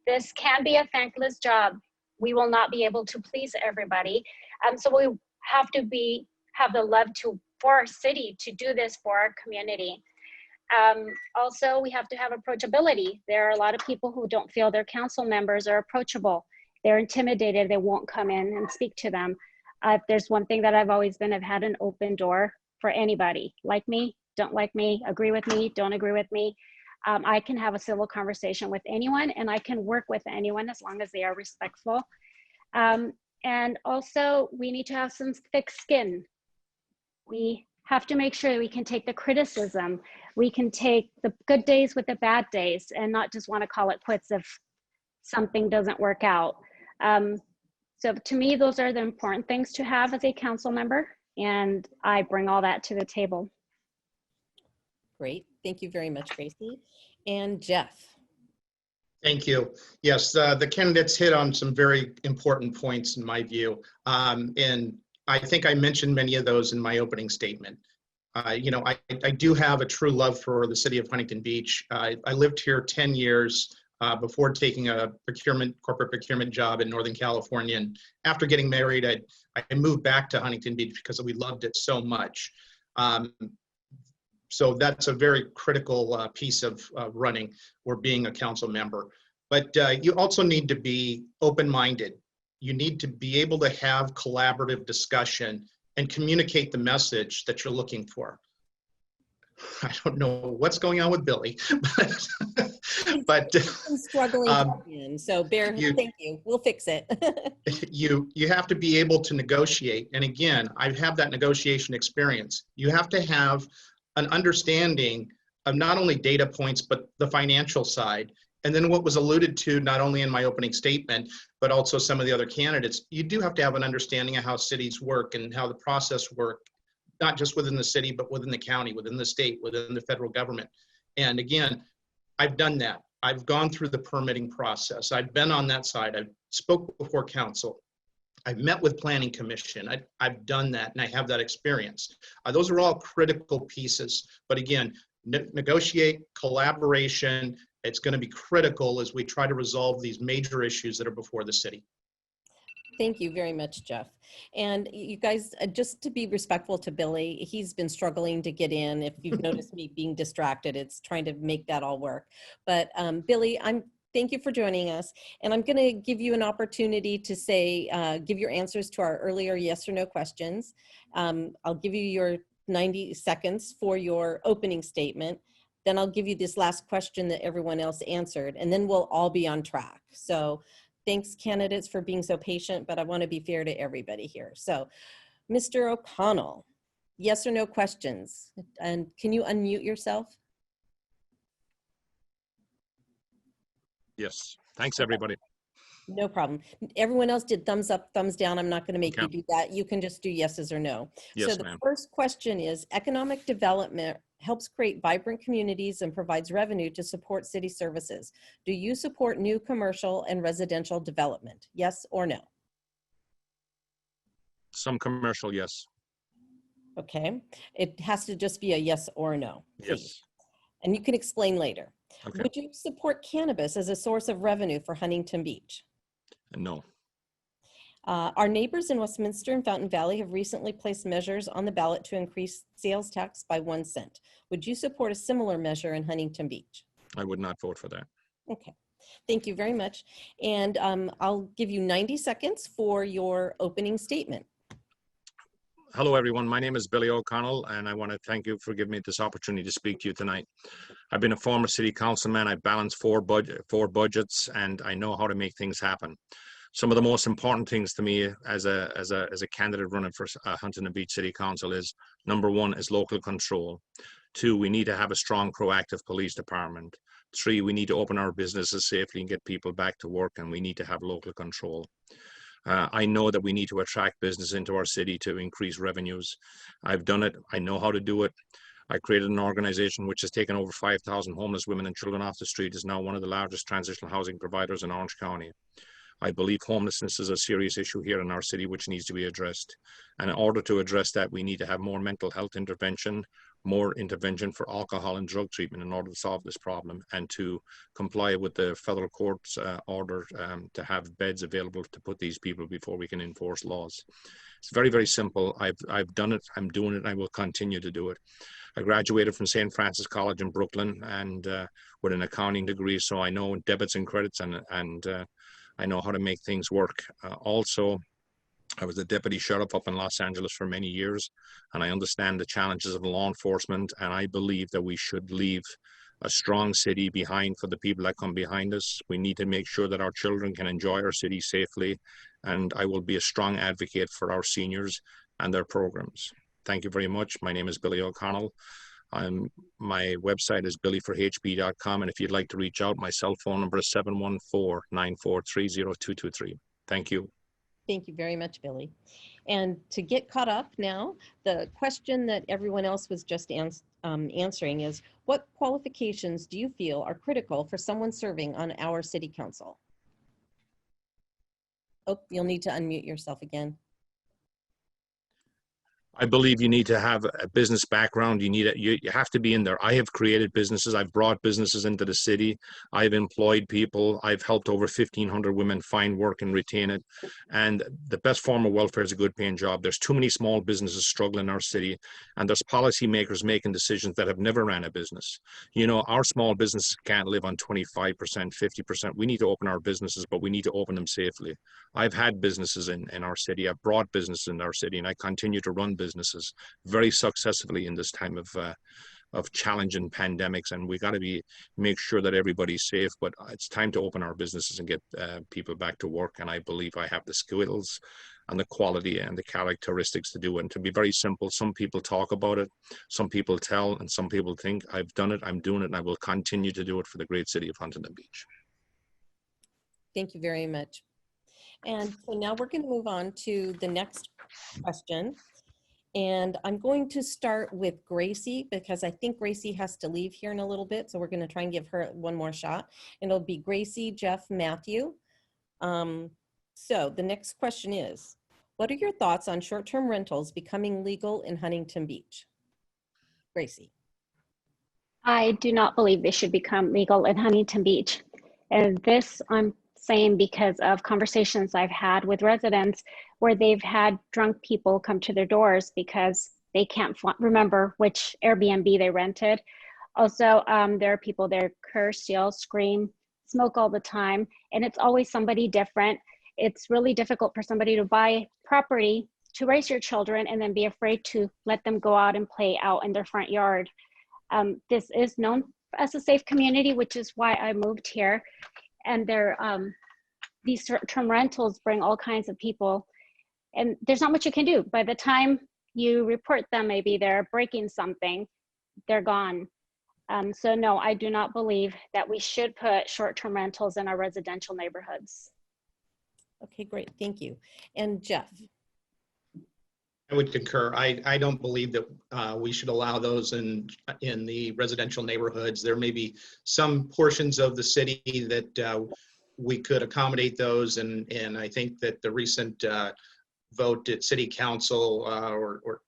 This can be a thankless job. We will not be able to please everybody. So we have to have the love for our city to do this for our community. Also, we have to have approachability. There are a lot of people who don't feel their council members are approachable. They're intimidated. They won't come in and speak to them. If there's one thing that I've always been, I've had an open door for anybody. Like me, don't like me, agree with me, don't agree with me. I can have a civil conversation with anyone, and I can work with anyone as long as they are respectful. And also, we need to have some thick skin. We have to make sure that we can take the criticism. We can take the good days with the bad days, and not just want to call it quits if something doesn't work out. So to me, those are the important things to have as a council member, and I bring all that to the table. Great. Thank you very much, Gracie. And Jeff. Thank you. Yes, the candidates hit on some very important points in my view. And I think I mentioned many of those in my opening statement. You know, I do have a true love for the city of Huntington Beach. I lived here 10 years. before taking a corporate procurement job in Northern California. And after getting married, I moved back to Huntington Beach because we loved it so much. So that's a very critical piece of running or being a council member. But you also need to be open-minded. You need to be able to have collaborative discussion and communicate the message that you're looking for. I don't know what's going on with Billy, but I'm struggling again, so thank you. We'll fix it. you have to be able to negotiate. And again, I have that negotiation experience. You have to have an understanding of not only data points, but the financial side. And then what was alluded to, not only in my opening statement, but also some of the other candidates, you do have to have an understanding of how cities work and how the process works, not just within the city, but within the county, within the state, within the federal government. And again, I've done that. I've gone through the permitting process. I've been on that side. I've spoke before council. I've met with planning commission. I've done that and I have that experience. Those are all critical pieces. But again, negotiate, collaboration, it's going to be critical as we try to resolve these major issues that are before the city. Thank you very much, Jeff. And you guys, just to be respectful to Billy, he's been struggling to get in. If you've noticed me being distracted, it's trying to make that all work. But Billy, thank you for joining us. And I'm going to give you an opportunity to say, give your answers to our earlier yes or no questions. I'll give you your 90 seconds for your opening statement. Then I'll give you this last question that everyone else answered, and then we'll all be on track. So thanks, candidates, for being so patient, but I want to be fair to everybody here. So, Mr. O'Connell, yes or no questions? And can you unmute yourself? Yes. Thanks, everybody. No problem. Everyone else did thumbs up, thumbs down. I'm not going to make you do that. You can just do yeses or no. Yes, so the first question is, economic development helps create vibrant communities and provides revenue to support city services. Do you support new commercial and residential development? Yes or no? Some commercial, yes. Okay. It has to just be a yes or no, please. Yes. And you can explain later. Okay. Would you support cannabis as a source of revenue for Huntington Beach? No. Our neighbors in Westminster and Fountain Valley have recently placed measures on the ballot to increase sales tax by 1 cent. Would you support a similar measure in Huntington Beach? I would not vote for that. Okay, thank you very much. And I'll give you 90 seconds for your opening statement. Hello, everyone. My name is Billy O'Connell, and I want to thank you for giving me this opportunity to speak to you tonight. I've been a former city councilman. I balanced four budgets, and I know how to make things happen. Some of the most important things to me as a candidate running for Huntington Beach City Council is, number one, is local control. 2, we need to have a strong, proactive police department. 3, we need to open our businesses safely and get people back to work, and we need to have local control. I know that we need to attract business into our city to increase revenues. I've done it. I know how to do it. I created an organization which has taken over 5,000 homeless women and children off the street, is now one of the largest transitional housing providers in Orange County. I believe homelessness is a serious issue here in our city which needs to be addressed. And in order to address that, we need to have more mental health intervention, more intervention for alcohol and drug treatment in order to solve this problem, and to comply with the federal court's order to have beds available to put these people before we can enforce laws. It's very, very simple. I've done it, I'm doing it, and I will continue to do it. I graduated from St. Francis College in Brooklyn and with an accounting degree, so I know debits and credits, and I know how to make things work. Also, I was a deputy sheriff up in Los Angeles for many years, and I understand the challenges of law enforcement, and I believe that we should leave a strong city behind for the people that come behind us. We need to make sure that our children can enjoy our city safely, and I will be a strong advocate for our seniors and their programs. Thank you very much. My name is Billy O'Connell. My website is billyforhb.com, and if you'd like to reach out, my cell phone number is 714-943-0223. Thank you. Thank you very much, Billy. And to get caught up now, the question that everyone else was just answering is, what qualifications do you feel are critical for someone serving on our city council? Oh, you'll need to unmute yourself again. I believe you need to have a business background. You have to be in there. I have created businesses. I've brought businesses into the city. I've employed people. I've helped over 1,500 women find work and retain it. And the best form of welfare is a good paying job. There's too many small businesses struggling in our city, and there's policymakers making decisions that have never ran a business. You know, our small businesses can't live on 25%, 50%. We need to open our businesses, but we need to open them safely. I've had businesses in our city. I've brought businesses in our city, and I continue to run businesses very successfully in this time of challenging pandemics. And we got to make sure that everybody's safe. But it's time to open our businesses and get people back to work. And I believe I have the skills and the quality and the characteristics to do it. And to be very simple, some people talk about it, some people tell, and some people think. I've done it, I'm doing it, and I will continue to do it for the great city of Huntington Beach. Thank you very much. And so now we're going to move on to the next question. And I'm going to start with Gracie because I think Gracie has to leave here in a little bit. So we're going to try and give her one more shot. And it'll be Gracie, Jeff, Matthew. So the next question is, what are your thoughts on short-term rentals becoming legal in Huntington Beach? Gracie. I do not believe they should become legal in Huntington Beach. And this I'm saying because of conversations I've had with residents where they've had drunk people come to their doors because they can't remember which Airbnb they rented. Also, there are people there curse, yell, scream, smoke all the time, and it's always somebody different. It's really difficult for somebody to buy property to raise your children and then be afraid to let them go out and play out in their front yard. This is known as a safe community, which is why I moved here. And these short-term rentals bring all kinds of people, and there's not much you can do. By the time you report them, maybe they're breaking something, they're gone. So no, I do not believe that we should put short-term rentals in our residential neighborhoods. Okay, great, thank you. And Jeff. I would concur. I don't believe that we should allow those in the residential neighborhoods. There may be some portions of the city that we could accommodate those, and I think that the recent vote at City Council or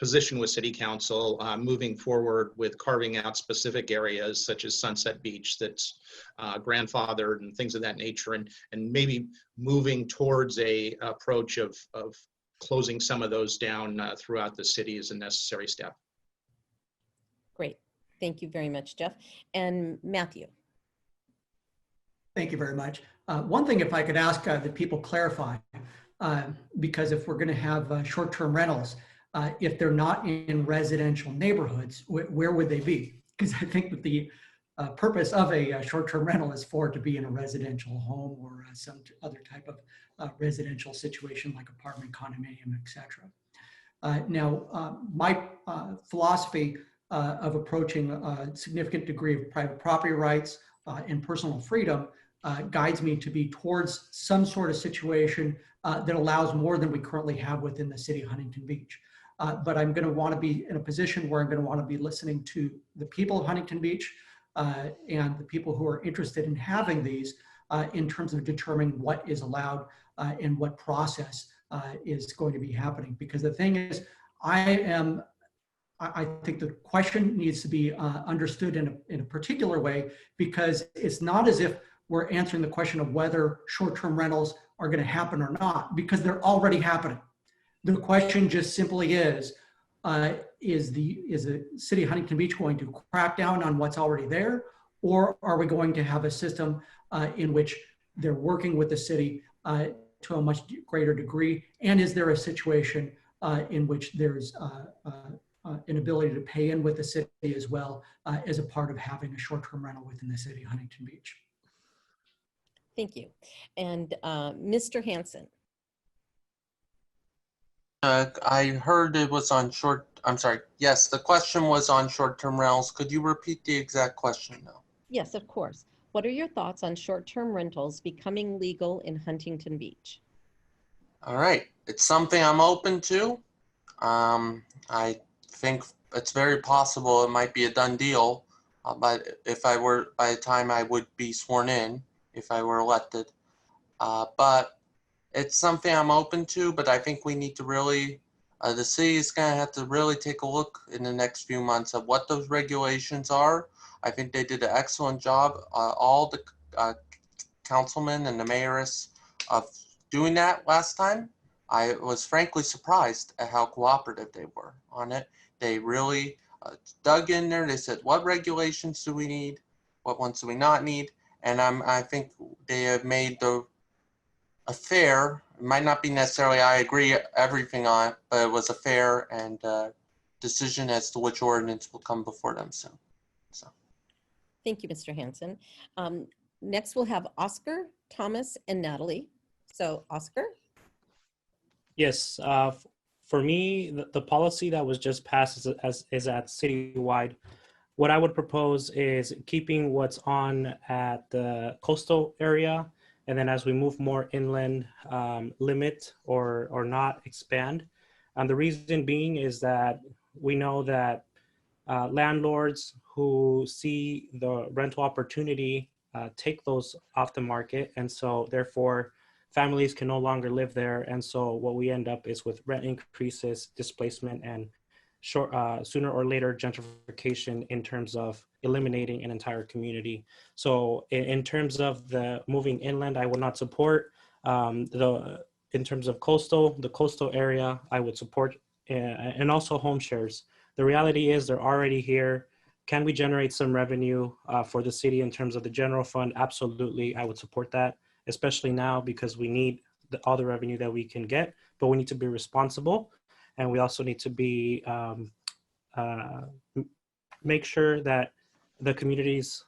position with City Council moving forward with carving out specific areas such as Sunset Beach that's grandfathered and things of that nature, and maybe moving towards a approach of closing some of those down throughout the city is a necessary step. Great. Thank you very much, Jeff. And Matthew. Thank you very much. One thing, if I could ask that people clarify, because if we're going to have short-term rentals, if they're not in residential neighborhoods, where would they be? Because I think that the purpose of a short-term rental is for it to be in a residential home or some other type of residential situation like apartment, condominium, etc. Now, my philosophy of approaching a significant degree of private property rights and personal freedom guides me to be towards some sort of situation that allows more than we currently have within the city of Huntington Beach. But I'm going to want to be in a position where I'm going to want to be listening to the people of Huntington Beach and the people who are interested in having these in terms of determining what is allowed and what process is going to be happening. Because the thing is, I think the question needs to be understood in a particular way, because it's not as if we're answering the question of whether short-term rentals are going to happen or not, because they're already happening. The question just simply is the city of Huntington Beach going to crack down on what's already there, or are we going to have a system in which they're working with the city to a much greater degree? And is there a situation in which there's an ability to pay in with the city as well as a part of having a short-term rental within the city of Huntington Beach? Thank you. And Mr. Hansen. I heard it was on I'm sorry. Yes, the question was on short-term rentals. Could you repeat the exact question now? Yes, of course. What are your thoughts on short-term rentals becoming legal in Huntington Beach? All right. It's something I'm open to. I think it's very possible it might be a done deal, but if I were, by the time I would be sworn in, if I were elected. But it's something I'm open to, but I think we need to really The city is going to have to really take a look in the next few months of what those regulations are. I think they did an excellent job, all the councilmen and the mayors, of doing that last time. I was frankly surprised at how cooperative they were on it. They really dug in there. They said, what regulations do we need? What ones do we not need? And I think they have made a fair, it might not be necessarily I agree everything on it, but it was a fair and decision as to which ordinance will come before them soon. So. Thank you, Mr. Hansen. Next, we'll have Oscar, Thomas, and Natalie. So, Oscar? Yes, for me, the policy that was just passed is at citywide. What I would propose is keeping what's on at the coastal area, and then as we move more inland, limit or not expand. And the reason being is that we know that landlords who see the rental opportunity take those off the market, and so therefore families can no longer live there. And so what we end up is with rent increases, displacement, and sooner or later gentrification in terms of eliminating an entire community. So in terms of the moving inland, I would not support. In terms of the coastal area, I would support, and also home shares. The reality is they're already here. Can we generate some revenue for the city in terms of the general fund? Absolutely, I would support that, especially now because we need all the revenue that we can get, but we need to be responsible. And we also need to be, make sure that the communities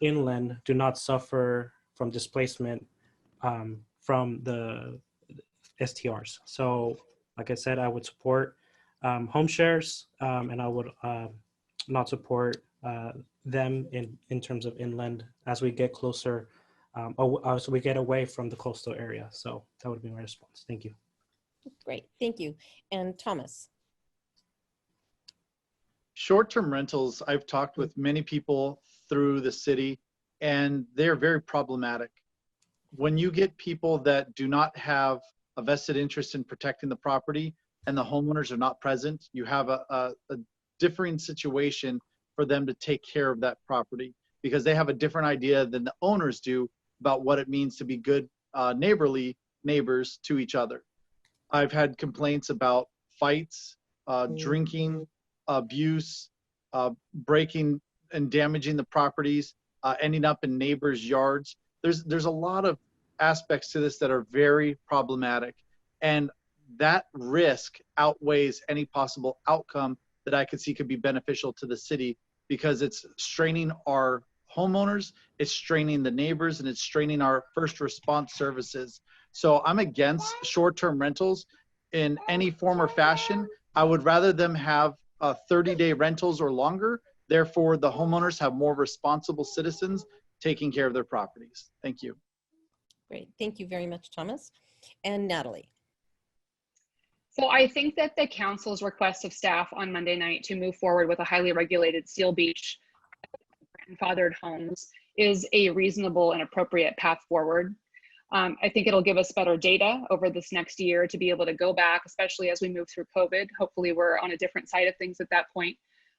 inland do not suffer from displacement from the STRs. So like I said, I would support home shares, and I would not support them in terms of inland as we get closer, so we get away from the coastal area. So that would be my response. Thank you. Great, thank you. And Thomas? Short-term rentals, I've talked with many people through the city, and they're very problematic. When you get people that do not have a vested interest in protecting the property and the homeowners are not present, you have a differing situation for them to take care of that property because they have a different idea than the owners do about what it means to be good neighborly neighbors to each other. I've had complaints about fights, drinking, abuse, breaking and damaging the properties, ending up in neighbors' yards. There's a lot of aspects to this that are very problematic, and that risk outweighs any possible outcome that I could see could be beneficial to the city because it's straining our homeowners, it's straining the neighbors, and it's straining our first response services. So I'm against short-term rentals in any form or fashion. I would rather them have 30-day rentals or longer. Therefore, the homeowners have more responsible citizens taking care of their properties. Thank you. Great, thank you very much, Thomas. And Natalie? So I think that the council's request of staff on Monday night to move forward with a highly regulated Seal Beach grandfathered homes is a reasonable and appropriate path forward. I think it'll give us better data over this next year to be able to go back, especially as we move through COVID. Hopefully we're on a different side of things at that point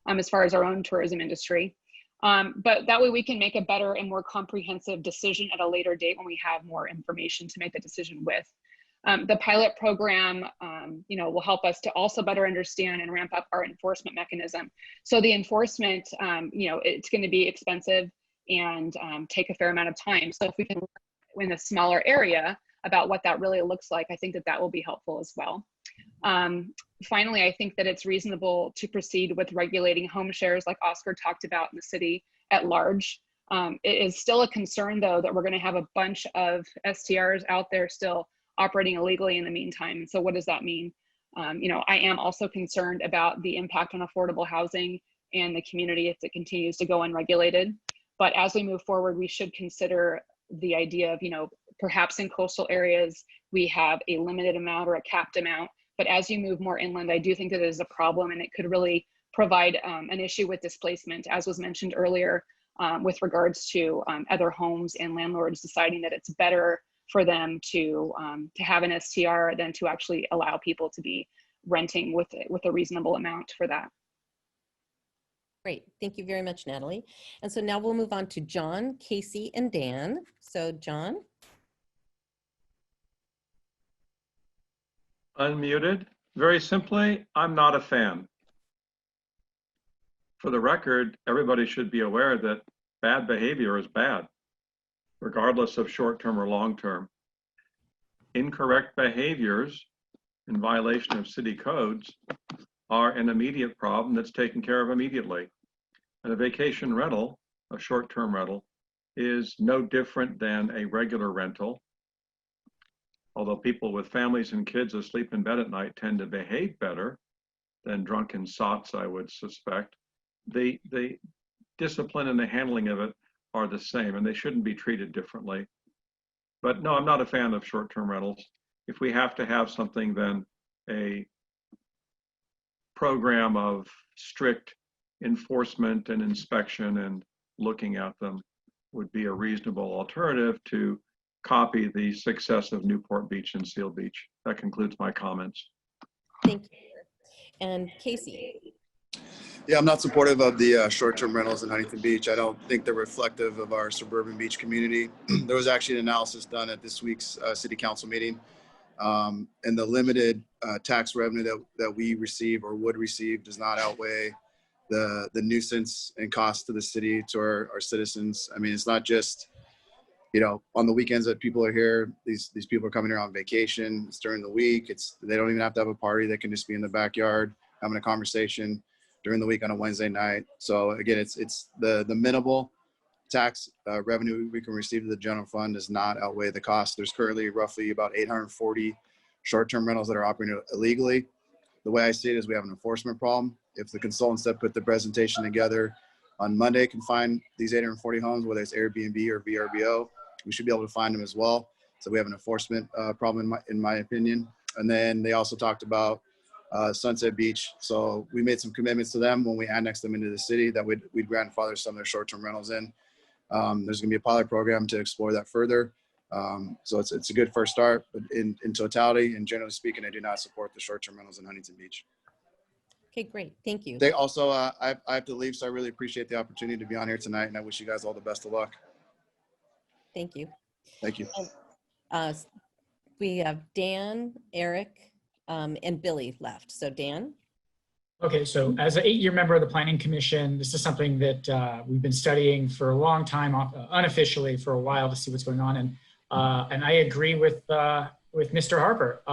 as far as our own tourism industry. But that way we can make a better and more comprehensive decision at a later date when we have more information to make the decision with. The pilot program, will help us to also better understand and ramp up our enforcement mechanism. So the enforcement, it's going to be expensive and take a fair amount of time. So if we can in a smaller area about what that really looks like, I think that that will be helpful as well. Finally, I think that it's reasonable to proceed with regulating home shares like Oscar talked about in the city at large. It is still a concern though that we're going to have a bunch of STRs out there still operating illegally in the meantime. And so what does that mean? I am also concerned about the impact on affordable housing and the community if it continues to go unregulated. But as we move forward, we should consider the idea of, perhaps in coastal areas, we have a limited amount or a capped amount. But as you move more inland, I do think that it is a problem and it could really provide an issue with displacement, as was mentioned earlier, with regards to other homes and landlords deciding that it's better for them to have an STR than to actually allow people to be renting with a reasonable amount for that. Great. Thank you very much, Natalie. And so now we'll move on to John, Casey, and Dan. So John. Unmuted. Very simply, I'm not a fan. For the record, everybody should be aware that bad behavior is bad, regardless of short-term or long-term. Incorrect behaviors in violation of city codes are an immediate problem that's taken care of immediately. And a vacation rental, a short-term rental, is no different than a regular rental. Although people with families and kids asleep in bed at night tend to behave better than drunken sots, I would suspect, the discipline and the handling of it are the same, and they shouldn't be treated differently. But no, I'm not a fan of short-term rentals. If we have to have something, then a program of strict enforcement and inspection and looking at them would be a reasonable alternative to copy the success of Newport Beach and Seal Beach. That concludes my comments. Thank you. And Casey. Yeah, I'm not supportive of the short-term rentals in Huntington Beach. I don't think they're reflective of our suburban beach community. There was actually an analysis done at this week's city council meeting, and the limited tax revenue that we receive or would receive does not outweigh the nuisance and cost to the city, to our citizens. I mean, it's not just, you know, on the weekends that people are here. These people are coming here on vacation. It's during the week. They don't even have to have a party. They can just be in the backyard having a conversation during the week on a Wednesday night. So again, it's the minimal tax revenue we can receive to the general fund does not outweigh the cost. There's currently roughly about 840 short-term rentals that are operating illegally. The way I see it is we have an enforcement problem. If the consultants that put the presentation together on Monday can find these 840 homes, whether it's Airbnb or VRBO, we should be able to find them as well. So we have an enforcement problem in my opinion. And then they also talked about Sunset Beach. So we made some commitments to them when we annexed them into the city that we'd grandfather some of their short-term rentals in. There's gonna be a pilot program to explore that further. So it's a good first start, but in totality and generally speaking, I do not support the short-term rentals in Huntington Beach. Okay, great. Thank you. They also, I have to leave, so I really appreciate the opportunity to be on here tonight, and I wish you guys all the best of luck. Thank you. Thank you. We have Dan, Eric, and Billy left. So Dan. Okay, so as an 8-year member of the Planning Commission, this is something that we've been studying for a long time, unofficially for a while, to see what's going on. And I agree with Mr. Harper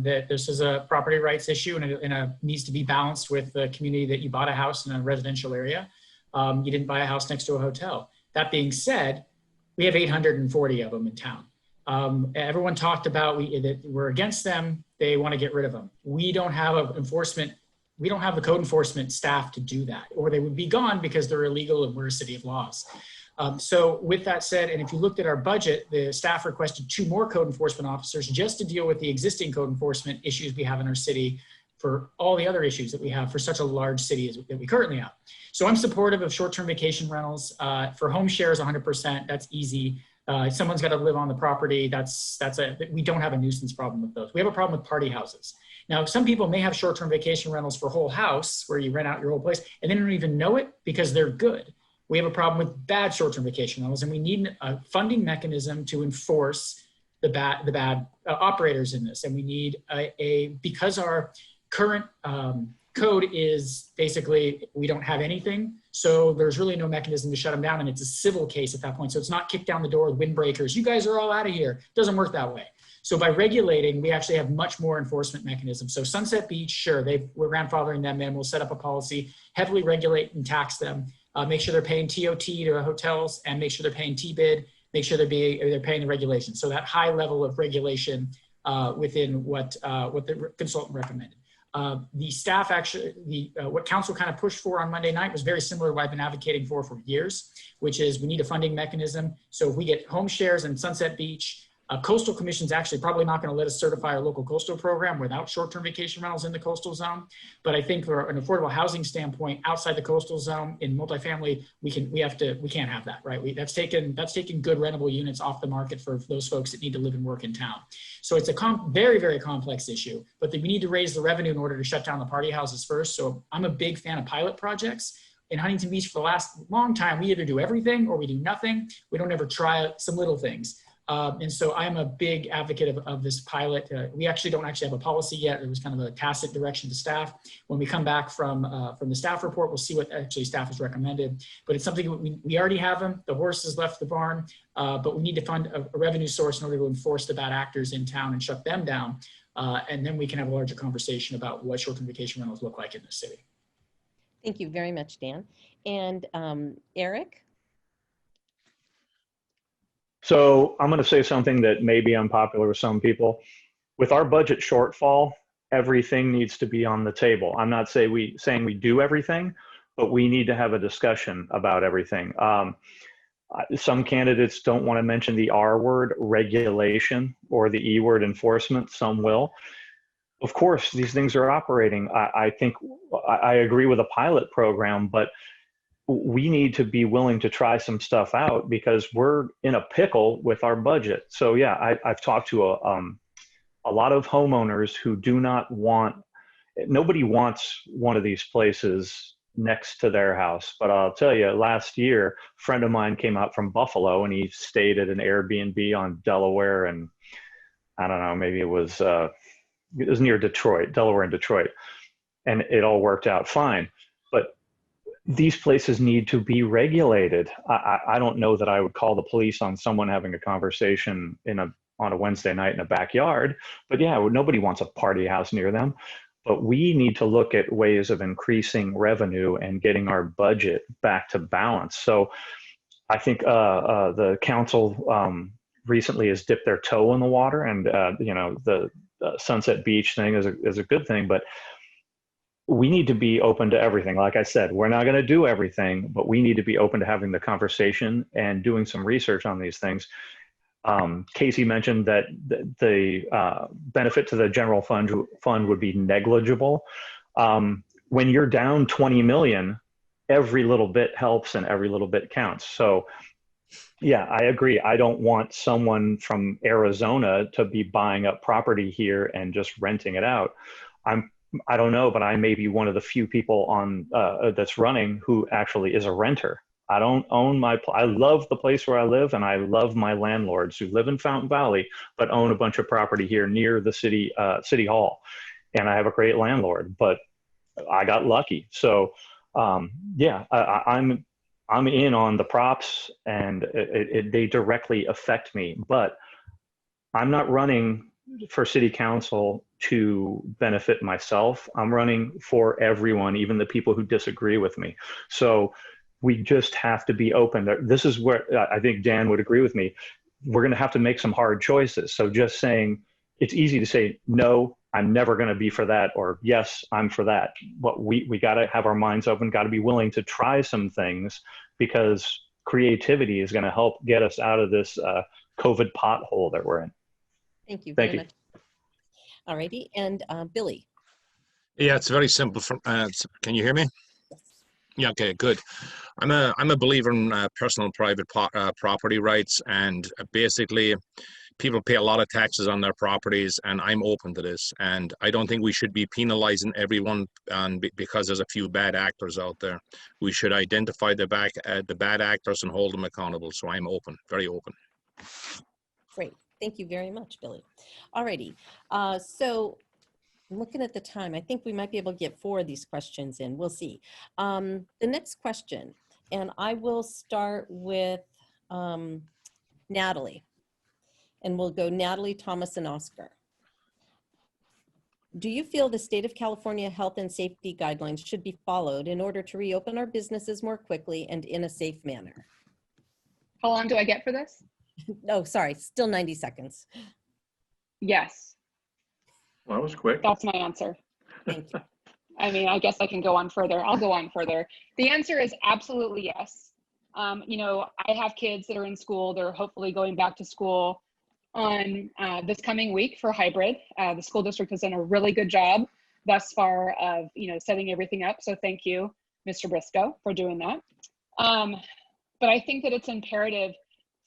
that this is a property rights issue and it needs to be balanced with the community that you bought a house in a residential area. You didn't buy a house next to a hotel. That being said, we have 840 of them in town. Everyone talked about that we're against them. They want to get rid of them. We don't have we don't have the code enforcement staff to do that, or they would be gone because they're illegal and we're a city of laws. So with that said, and if you looked at our budget, the staff requested 2 more code enforcement officers just to deal with the existing code enforcement issues we have in our city for all the other issues that we have for such a large city that we currently have. So I'm supportive of short-term vacation rentals. For home shares, 100%, that's easy. Someone's got to live on the property. We don't have a nuisance problem with those. We have a problem with party houses. Now, some people may have short-term vacation rentals for whole house where you rent out your whole place and they don't even know it because they're good. We have a problem with bad short-term vacation rentals, and we need a funding mechanism to enforce the bad operators in this. And we need because our current code is basically, we don't have anything. So there's really no mechanism to shut them down. And it's a civil case at that point. So it's not kick down the door with windbreakers. You guys are all out of here. It doesn't work that way. So by regulating, we actually have much more enforcement mechanisms. So Sunset Beach, sure, we're grandfathering them in. We'll set up a policy, heavily regulate and tax them, make sure they're paying TOT to hotels, and make sure they're paying TBID, make sure they're paying the regulations. So that high level of regulation within what the consultant recommended. The staff actually, what council kind of pushed for on Monday night was very similar to what I've been advocating for years, which is we need a funding mechanism. So if we get home shares in Sunset Beach, Coastal Commission's actually probably not going to let us certify our local coastal program without short-term vacation rentals in the coastal zone. But I think from an affordable housing standpoint, outside the coastal zone in multifamily, we can't have that, right? That's taken good rentable units off the market for those folks that need to live and work in town. So it's a very, very complex issue, but we need to raise the revenue in order to shut down the party houses first. So I'm a big fan of pilot projects. In Huntington Beach for the last long time, we either do everything or we do nothing. We don't ever try some little things. And so I'm a big advocate of this pilot. We don't have a policy yet. It was kind of a tacit direction to staff. When we come back from the staff report, we'll see what actually staff has recommended. But it's something we already have them. The horse has left the barn, but we need to fund a revenue source in order to enforce the bad actors in town and shut them down. And then we can have a larger conversation about what short-term vacation rentals look like in the city. Thank you very much, Dan. And Eric? So I'm going to say something that may be unpopular with some people. With our budget shortfall, everything needs to be on the table. I'm not saying we do everything, but we need to have a discussion about everything. Some candidates don't want to mention the R word, regulation, or the E word, enforcement. Some will. Of course, these things are operating. I think I agree with a pilot program, but we need to be willing to try some stuff out because we're in a pickle with our budget. So yeah, I've talked to a lot of homeowners who do not want, nobody wants one of these places next to their house. But I'll tell you, last year, a friend of mine came out from Buffalo and he stayed at an Airbnb on Delaware, and I don't know, maybe it was near Detroit, Delaware and Detroit, and it all worked out fine. But these places need to be regulated. I don't know that I would call the police on someone having a conversation on a Wednesday night in a backyard, but yeah, nobody wants a party house near them. But we need to look at ways of increasing revenue and getting our budget back to balance. So I think the council recently has dipped their toe in the water, and the Sunset Beach thing is a good thing, but we need to be open to everything. Like I said, we're not going to do everything, but we need to be open to having the conversation and doing some research on these things. Casey mentioned that the benefit to the general fund would be negligible. When you're down 20 million, every little bit helps and every little bit counts. So yeah, I agree. I don't want someone from Arizona to be buying up property here and just renting it out. I don't know, but I may be one of the few people on that's running who actually is a renter. I don't own I love the place where I live, and I love my landlords who live in Fountain Valley, but own a bunch of property here near the city hall. And I have a great landlord, but I got lucky. So yeah, I'm in on the props, and they directly affect me, but I'm not running for city council to benefit myself. I'm running for everyone, even the people who disagree with me. So we just have to be open. This is where I think Dan would agree with me. We're going to have to make some hard choices. So just saying, it's easy to say, no, I'm never going to be for that, or yes, I'm for that. But we got to have our minds open, got to be willing to try some things, because creativity is going to help get us out of this COVID pothole that we're in. Thank you very much. All righty, and Billy. Yeah, it's very simple. Can you hear me? Yes. Yeah, okay, good. I'm a believer in personal and private property rights, and basically people pay a lot of taxes on their properties, and I'm open to this. And I don't think we should be penalizing everyone because there's a few bad actors out there. We should identify the bad actors and hold them accountable. So I'm open, very open. Great. Thank you very much, Billy. All righty. So I'm looking at the time. I think we might be able to get 4 of these questions in. We'll see. The next question, and I will start with Natalie. And we'll go Natalie, Thomas, and Oscar. Do you feel the state of California health and safety guidelines should be followed in order to reopen our businesses more quickly and in a safe manner? How long do I get for this? No, sorry, still 90 seconds. Yes. Well, that was quick. That's my answer. Thank you. I mean, I guess I can go on further. I'll go on further. The answer is absolutely yes. You know, I have kids that are in school. They're hopefully going back to school. on this coming week for hybrid. The school district has done a really good job thus far of, setting everything up. So thank you, Mr. Briscoe, for doing that. But I think that it's imperative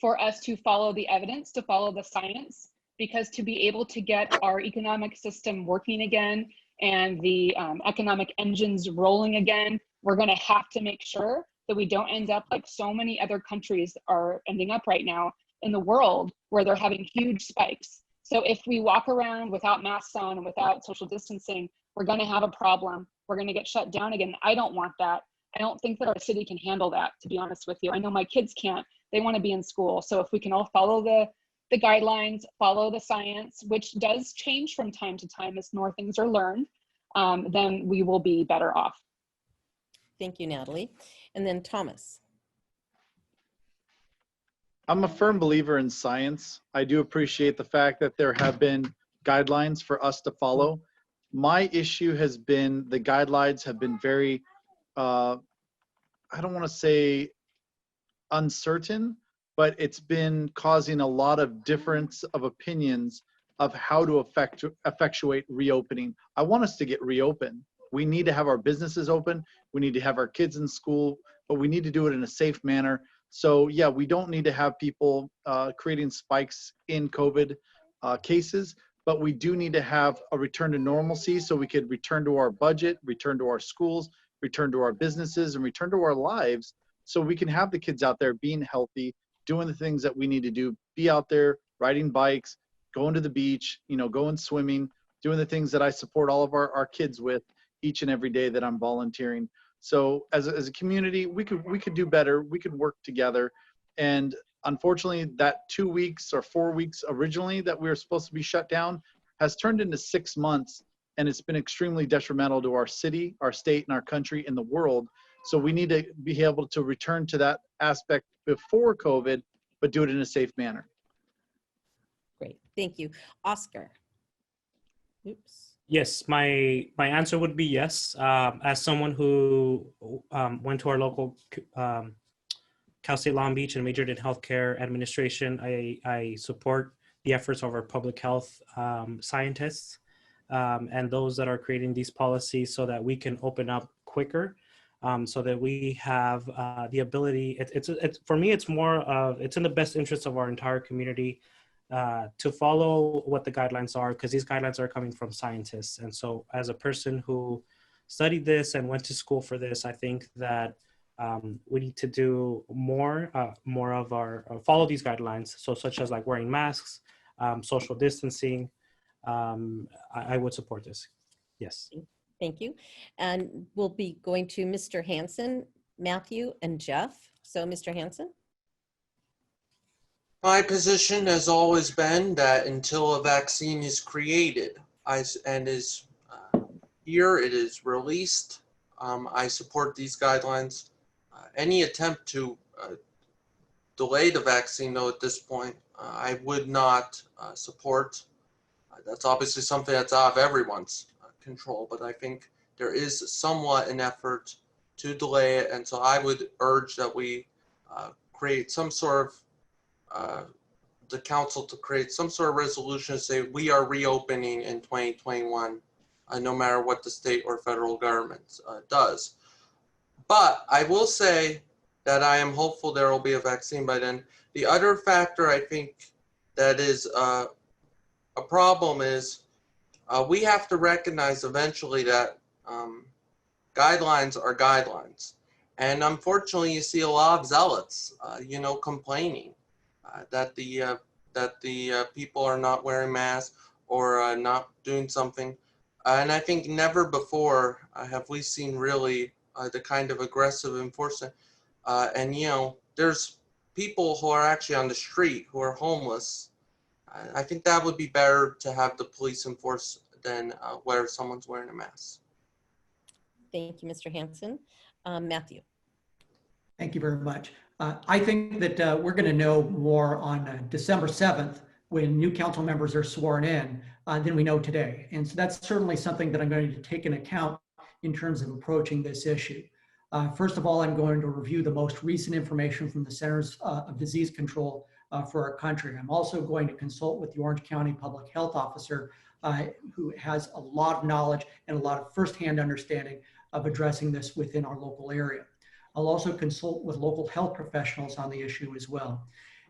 for us to follow the evidence, to follow the science, because to be able to get our economic system working again and the economic engines rolling again, we're going to have to make sure that we don't end up like so many other countries are ending up right now in the world, where they're having huge spikes. So if we walk around without masks on and without social distancing, we're going to have a problem. We're going to get shut down again. I don't want that. I don't think that our city can handle that, to be honest with you. I know my kids can't. They want to be in school. So if we can all follow the guidelines, follow the science, which does change from time to time as more things are learned, then we will be better off. Thank you, Natalie. And then Thomas. I'm a firm believer in science. I do appreciate the fact that there have been guidelines for us to follow. My issue has been the guidelines have been very, I don't want to say uncertain, but it's been causing a lot of difference of opinions of how to effectuate reopening. I want us to get reopened. We need to have our businesses open. We need to have our kids in school, but we need to do it in a safe manner. So yeah, we don't need to have people creating spikes in COVID cases, but we do need to have a return to normalcy so we could return to our budget, return to our schools, return to our businesses, and return to our lives so we can have the kids out there being healthy, doing the things that we need to do, be out there riding bikes, going to the beach, going swimming, doing the things that I support all of our kids with each and every day that I'm volunteering. So as a community, we could do better. We could work together. And unfortunately, that 2 weeks or 4 weeks originally that we were supposed to be shut down has turned into 6 months. And it's been extremely detrimental to our city, our state, and our country, and the world. So we need to be able to return to that aspect before COVID, but do it in a safe manner. Great, thank you. Oscar. Oops. Yes, my answer would be yes. As someone who went to our local Cal State Long Beach and majored in healthcare administration, I support the efforts of our public health scientists and those that are creating these policies so that we can open up quicker, so that we have the ability. It's for me, it's more of, it's in the best interest of our entire community to follow what the guidelines are, because these guidelines are coming from scientists. And so as a person who studied this and went to school for this, I think that we need to do more of our follow these guidelines. So such as like wearing masks, social distancing. I would support this. Yes. Thank you. And we'll be going to Mr. Hansen, Matthew, and Jeff. So Mr. Hansen. My position has always been that until a vaccine is created and is here, it is released, I support these guidelines. Any attempt to delay the vaccine, though, at this point, I would not support. That's obviously something that's out of everyone's control, but I think there is somewhat an effort to delay it, and so I would urge that we create some sort of the council to create some sort of resolution to say we are reopening in 2021, no matter what the state or federal government does. But I will say that I am hopeful there will be a vaccine by then. The other factor I think that is a problem is we have to recognize eventually that guidelines are guidelines. And unfortunately, you see a lot of zealots, complaining that the people are not wearing masks or not doing something. And I think never before have we seen really the kind of aggressive enforcement. And there's people who are actually on the street who are homeless. I think that would be better to have the police enforce than where someone's wearing a mask. Thank you, Mr. Hansen. Matthew. Thank you very much. I think that we're going to know more on December 7th when new council members are sworn in than we know today. And so that's certainly something that I'm going to take into account in terms of approaching this issue. First of all, I'm going to review the most recent information from the Centers of Disease Control for our country. I'm also going to consult with the Orange County Public Health Officer who has a lot of knowledge and a lot of firsthand understanding of addressing this within our local area. I'll also consult with local health professionals on the issue as well.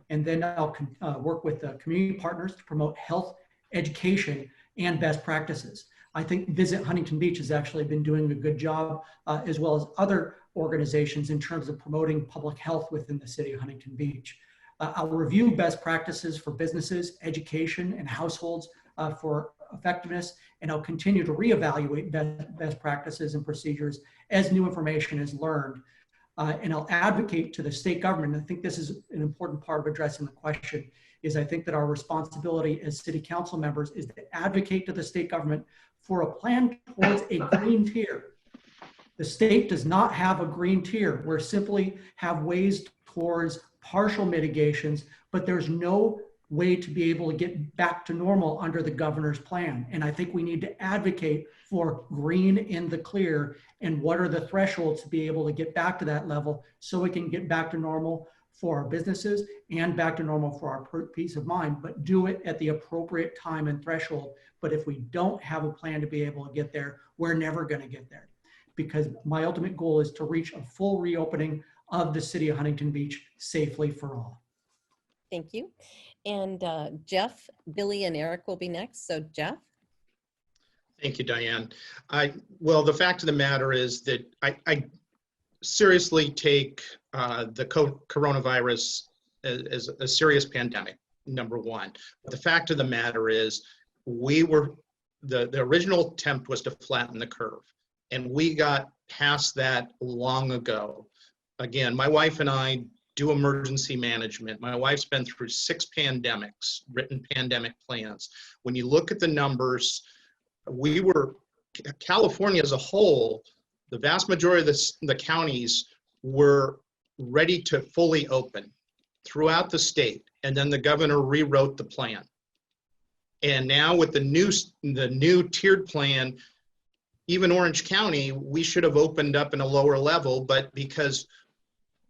And then I'll work with community partners to promote health education and best practices. I think Visit Huntington Beach has actually been doing a good job, as well as other organizations in terms of promoting public health within the city of Huntington Beach. I'll review best practices for businesses, education, and households for effectiveness, and I'll continue to reevaluate best practices and procedures as new information is learned. And I'll advocate to the state government. I think this is an important part of addressing the question, is I think that our responsibility as city council members is to advocate to the state government for a plan towards a green tier. The state does not have a green tier. We simply have ways towards partial mitigations, but there's no way to be able to get back to normal under the governor's plan. And I think we need to advocate for green in the clear and what are the thresholds to be able to get back to that level so we can get back to normal for our businesses and back to normal for our peace of mind, but do it at the appropriate time and threshold. But if we don't have a plan to be able to get there, we're never going to get there, because my ultimate goal is to reach a full reopening of the city of Huntington Beach safely for all. Thank you. And Jeff, Billy, and Eric will be next. So Jeff. Thank you, Diane. Well, the fact of the matter is that I seriously take the coronavirus as a serious pandemic, number one. But the fact of the matter is the original attempt was to flatten the curve, and we got past that long ago. Again, my wife and I do emergency management. My wife's been through 6 pandemics, written pandemic plans. When you look at the numbers, California as a whole, the vast majority of the counties were ready to fully open throughout the state. And then the governor rewrote the plan. And now with the new tiered plan, even Orange County, we should have opened up in a lower level, but because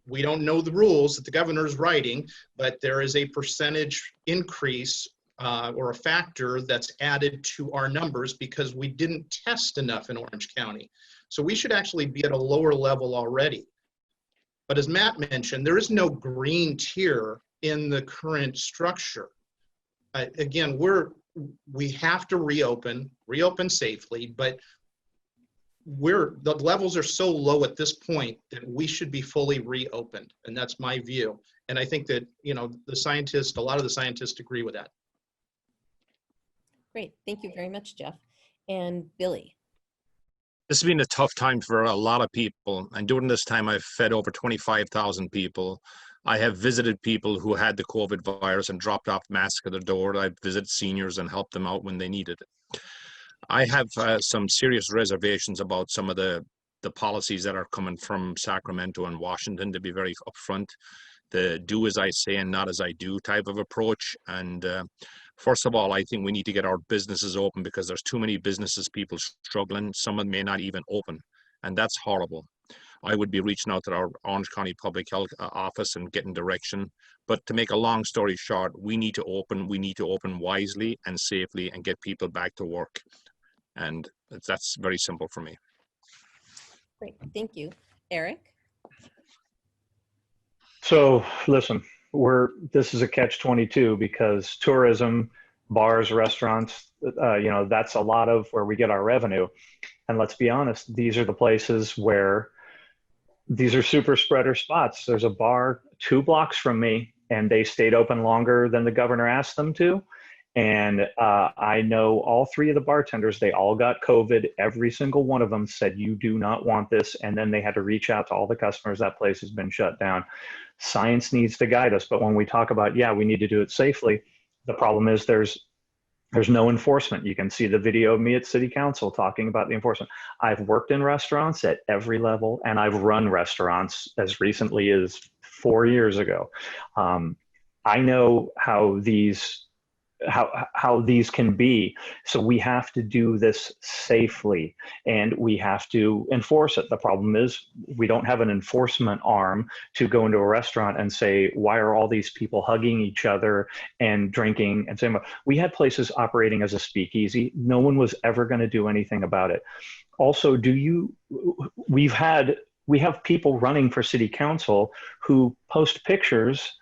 we don't know the rules that the governor is writing, but there is a percentage increase or a factor that's added to our numbers because we didn't test enough in Orange County. So we should actually be at a lower level already. But as Matt mentioned, there is no green tier in the current structure. Again, we have to reopen safely, but the levels are so low at this point that we should be fully reopened, and that's my view. And I think that a lot of the scientists agree with that. Great, thank you very much, Jeff. And Billy. This has been a tough time for a lot of people, and during this time I've fed over 25,000 people. I have visited people who had the COVID virus and dropped off masks at their door. I've visited seniors and helped them out when they needed it. I have some serious reservations about some of the policies that are coming from Sacramento and Washington, to be very upfront. The do as I say and not as I do type of approach. And first of all, I think we need to get our businesses open because there's too many businesses, people struggling. Some of them may not even open, and that's horrible. I would be reaching out to our Orange County Public Health Office and getting direction. But to make a long story short, we need to open wisely and safely and get people back to work. And that's very simple for me. Great, thank you. Eric? So listen, this is a catch-22 because tourism, bars, restaurants, that's a lot of where we get our revenue. And let's be honest, these are the places where these are super spreader spots. There's a bar 2 blocks from me, and they stayed open longer than the governor asked them to. And I know all 3 of the bartenders, they all got COVID. Every single one of them said, you do not want this. And then they had to reach out to all the customers. That place has been shut down. Science needs to guide us. But when we talk about, we need to do it safely, the problem is there's no enforcement. You can see the video of me at City Council talking about the enforcement. I've worked in restaurants at every level, and I've run restaurants as recently as 4 years ago. I know how these how these can be. So we have to do this safely, and we have to enforce it. The problem is we don't have an enforcement arm to go into a restaurant and say, why are all these people hugging each other and drinking and saying, we had places operating as a speakeasy. No one was ever going to do anything about it. Also, we have people running for city council who post pictures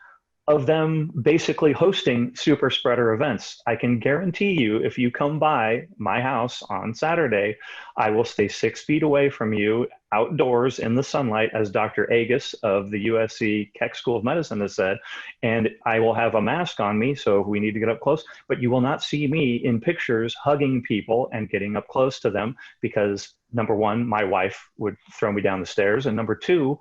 of them basically hosting super spreader events. I can guarantee you, if you come by my house on Saturday, I will stay 6 feet away from you outdoors in the sunlight, as Dr. Agus of the USC Keck School of Medicine has said, and I will have a mask on me, so if we need to get up close, but you will not see me in pictures hugging people and getting up close to them, because number one, my wife would throw me down the stairs, and number two,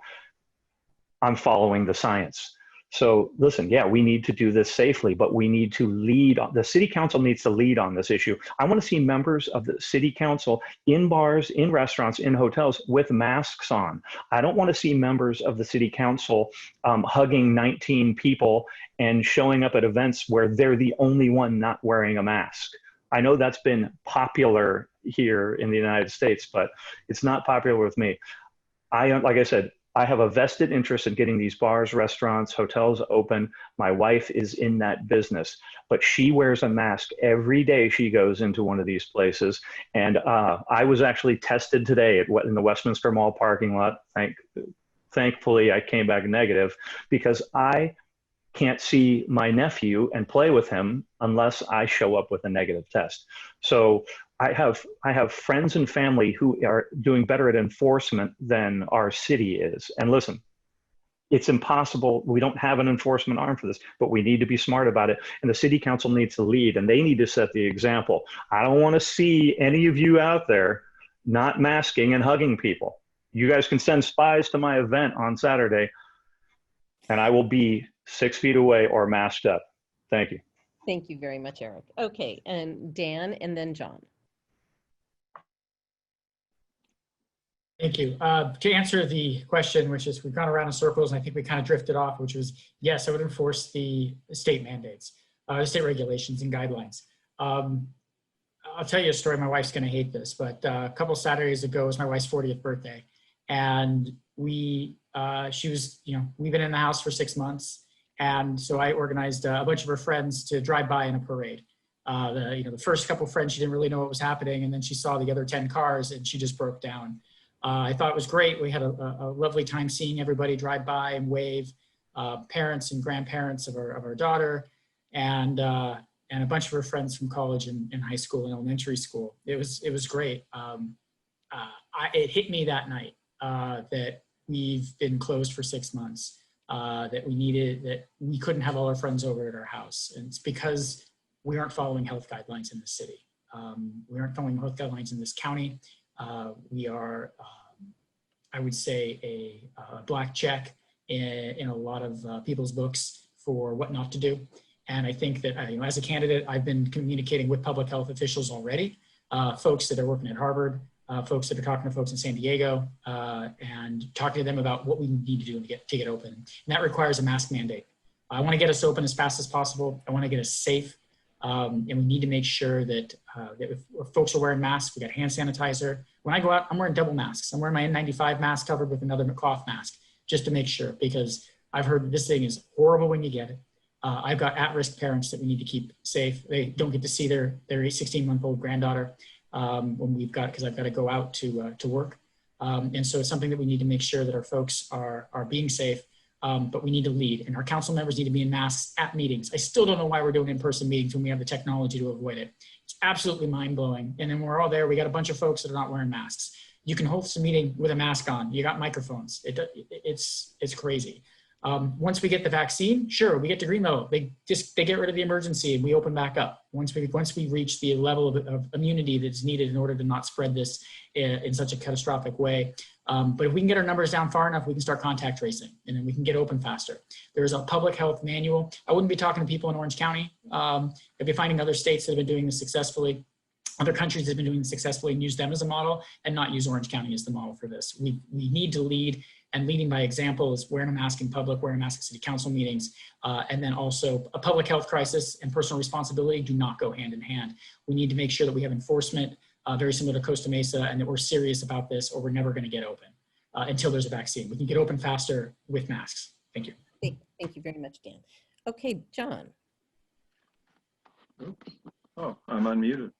I'm following the science. So listen, yeah, we need to do this safely, but we need to lead. The city council needs to lead on this issue. I want to see members of the city council in bars, in restaurants, in hotels with masks on. I don't want to see members of the city council hugging 19 people and showing up at events where they're the only one not wearing a mask. I know that's been popular here in the United States, but it's not popular with me. Like I said, I have a vested interest in getting these bars, restaurants, hotels open. My wife is in that business, but she wears a mask every day she goes into one of these places. And I was actually tested today in the Westminster Mall parking lot. Thankfully, I came back negative, because I can't see my nephew and play with him unless I show up with a negative test. So I have friends and family who are doing better at enforcement than our city is. And listen, it's impossible. We don't have an enforcement arm for this, but we need to be smart about it. And the city council needs to lead, and they need to set the example. I don't want to see any of you out there not masking and hugging people. You guys can send spies to my event on Saturday, and I will be 6 feet away or masked up. Thank you. Thank you very much, Eric. Okay, and Dan, and then John. Thank you. To answer the question, which is, we've gone around in circles, and I think we kind of drifted off, which was, yes, I would enforce the state mandates, state regulations and guidelines. I'll tell you a story. My wife's going to hate this, but a couple Saturdays ago was my wife's 40th birthday, and we've been in the house for 6 months, and so I organized a bunch of her friends to drive by in a parade. The first couple friends, she didn't really know what was happening, and then she saw the other 10 cars, and she just broke down. I thought it was great. We had a lovely time seeing everybody drive by and wave, parents and grandparents of our daughter, and a bunch of her friends from college and high school and elementary school. It was great. It hit me that night that we've been closed for 6 months, that we couldn't have all our friends over at our house. And it's because we aren't following health guidelines in the city. We aren't following health guidelines in this county. We are, I would say, a black check in a lot of people's books for what not to do. And I think that as a candidate, I've been communicating with public health officials already, folks that are working at Harvard, folks that are talking to folks in San Diego, and talking to them about what we need to do to get open. And that requires a mask mandate. I want to get us open as fast as possible. I want to get us safe. And we need to make sure that, if folks are wearing masks, we got hand sanitizer. When I go out, I'm wearing double masks. I'm wearing my N95 mask covered with another cloth mask, just to make sure, because I've heard this thing is horrible when you get it. I've got at-risk parents that we need to keep safe. They don't get to see their 16-month-old granddaughter because I've got to go out to work. And so it's something that we need to make sure that our folks are being safe. But we need to lead, and our council members need to be in masks at meetings. I still don't know why we're doing in-person meetings when we have the technology to avoid it. It's absolutely mind-blowing. And then we're all there. We got a bunch of folks that are not wearing masks. You can host a meeting with a mask on. You got microphones. It's crazy. Once we get the vaccine, sure, we get to green level. They get rid of the emergency and we open back up. Once we reach the level of immunity that's needed in order to not spread this in such a catastrophic way. But if we can get our numbers down far enough, we can start contact tracing, and then we can get open faster. There's a public health manual. I wouldn't be talking to people in Orange County. I'd be finding other states that have been doing this successfully, other countries that have been doing this successfully, and use them as a model and not use Orange County as the model for this. We need to lead. and leading by example is wearing a mask in public, wearing a mask at city council meetings, and then also a public health crisis and personal responsibility do not go hand in hand. We need to make sure that we have enforcement very similar to Costa Mesa, and that we're serious about this, or we're never going to get open until there's a vaccine. We can get open faster with masks. Thank you. Thank you very much, Dan. Okay, John. Oops. Oh, I'm unmuted.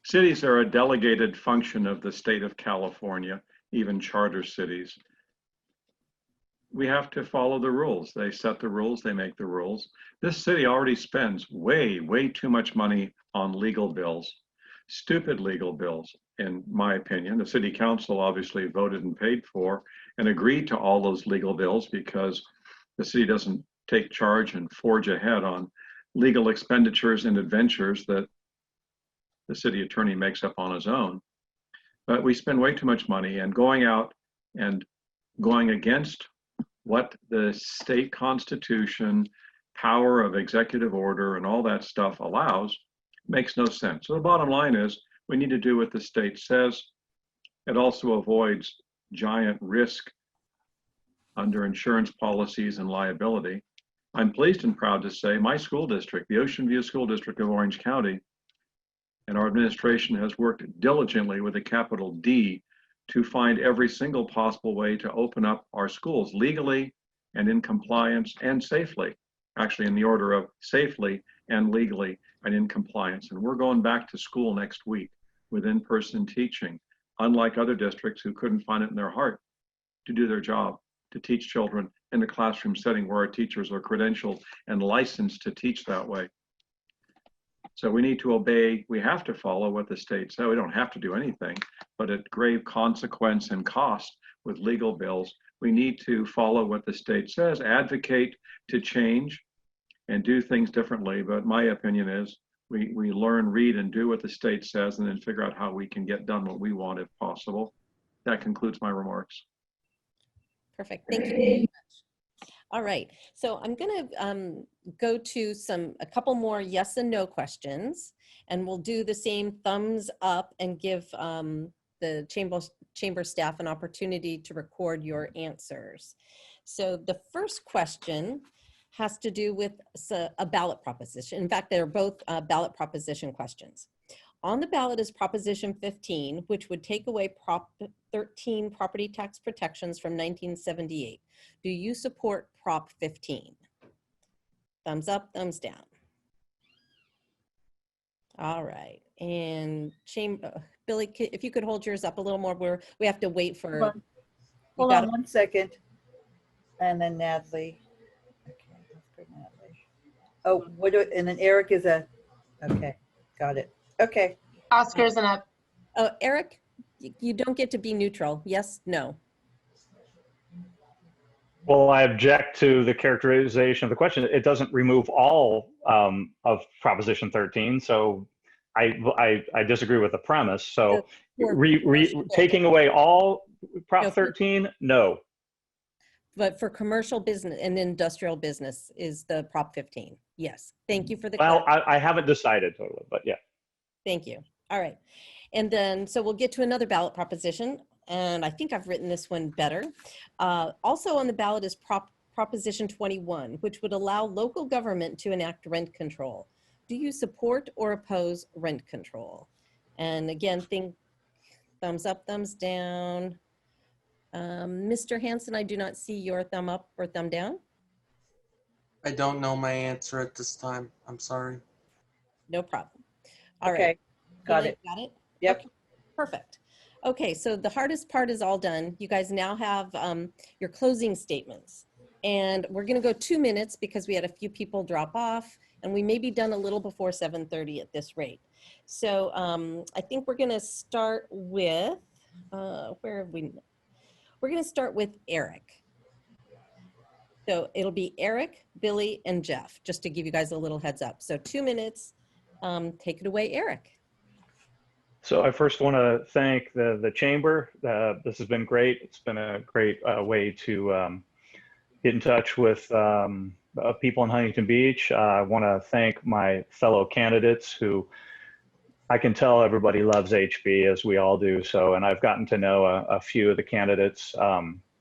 Cities are a delegated function of the state of California, even charter cities. We have to follow the rules. They set the rules, they make the rules. This city already spends way, way too much money on legal bills, stupid legal bills, in my opinion. The city council obviously voted and paid for and agreed to all those legal bills because the city doesn't take charge and forge ahead on legal expenditures and adventures that the city attorney makes up on his own. But we spend way too much money, and going out and going against what the state constitution, power of executive order, and all that stuff allows makes no sense. So the bottom line is we need to do what the state says. It also avoids giant risk under insurance policies and liability. I'm pleased and proud to say my school district, the Ocean View School District of Orange County, and our administration has worked diligently with a capital D to find every single possible way to open up our schools legally and in compliance and safely, actually in the order of safely and legally and in compliance. And we're going back to school next week with in-person teaching, unlike other districts who couldn't find it in their heart to do their job, to teach children in a classroom setting where our teachers are credentialed and licensed to teach that way. So we need to obey, we have to follow what the state says. We don't have to do anything, but at grave consequence and cost with legal bills, we need to follow what the state says, advocate to change and do things differently. But my opinion is we learn, read, and do what the state says, and then figure out how we can get done what we want if possible. That concludes my remarks. Perfect. Thank you very much. All right, so I'm going to go to a couple more yes and no questions, and we'll do the same thumbs up and give the chamber staff an opportunity to record your answers. So the first question has to do with a ballot proposition. In fact, they're both ballot proposition questions. On the ballot is Proposition 15, which would take away Prop 13 property tax protections from 1978. Do you support Prop 15? Thumbs up, thumbs down. All right, and Billy, if you could hold yours up a little more, we have to wait for. Hold on 1 second, and then Natalie. Okay, let's go Natalie. Oh, and then Eric is okay, got it. Okay. Oscar's and up. Oh, Eric, you don't get to be neutral. Yes, no. Well, I object to the characterization of the question. It doesn't remove all of Proposition 13, so I disagree with the premise. So taking away all Prop 13, no. But for commercial business and industrial business is the Prop 15. Yes. Thank you for the Well, I haven't decided totally, but yeah. Thank you. All right. And then, so we'll get to another ballot proposition. And I think I've written this one better. Also on the ballot is Proposition 21, which would allow local government to enact rent control. Do you support or oppose rent control? And again, thumbs up, thumbs down. Mr. Hansen, I do not see your thumb up or thumb down. I don't know my answer at this time. I'm sorry. No problem. All okay. Right. Got it. Got it? Yep. Okay. Perfect. Okay, so the hardest part is all done. You guys now have your closing statements. And we're gonna go 2 minutes because we had a few people drop off and we may be done a little before 7:30 at this rate. So I think we're gonna start with, we're gonna start with Eric. So it'll be Eric, Billy, and Jeff, just to give you guys a little heads up. So 2 minutes, take it away, Eric. So I first want to thank the chamber. This has been great. It's been a great way to get in touch with people in Huntington Beach. I want to thank my fellow candidates who I can tell everybody loves HB as we all do. So, and I've gotten to know a few of the candidates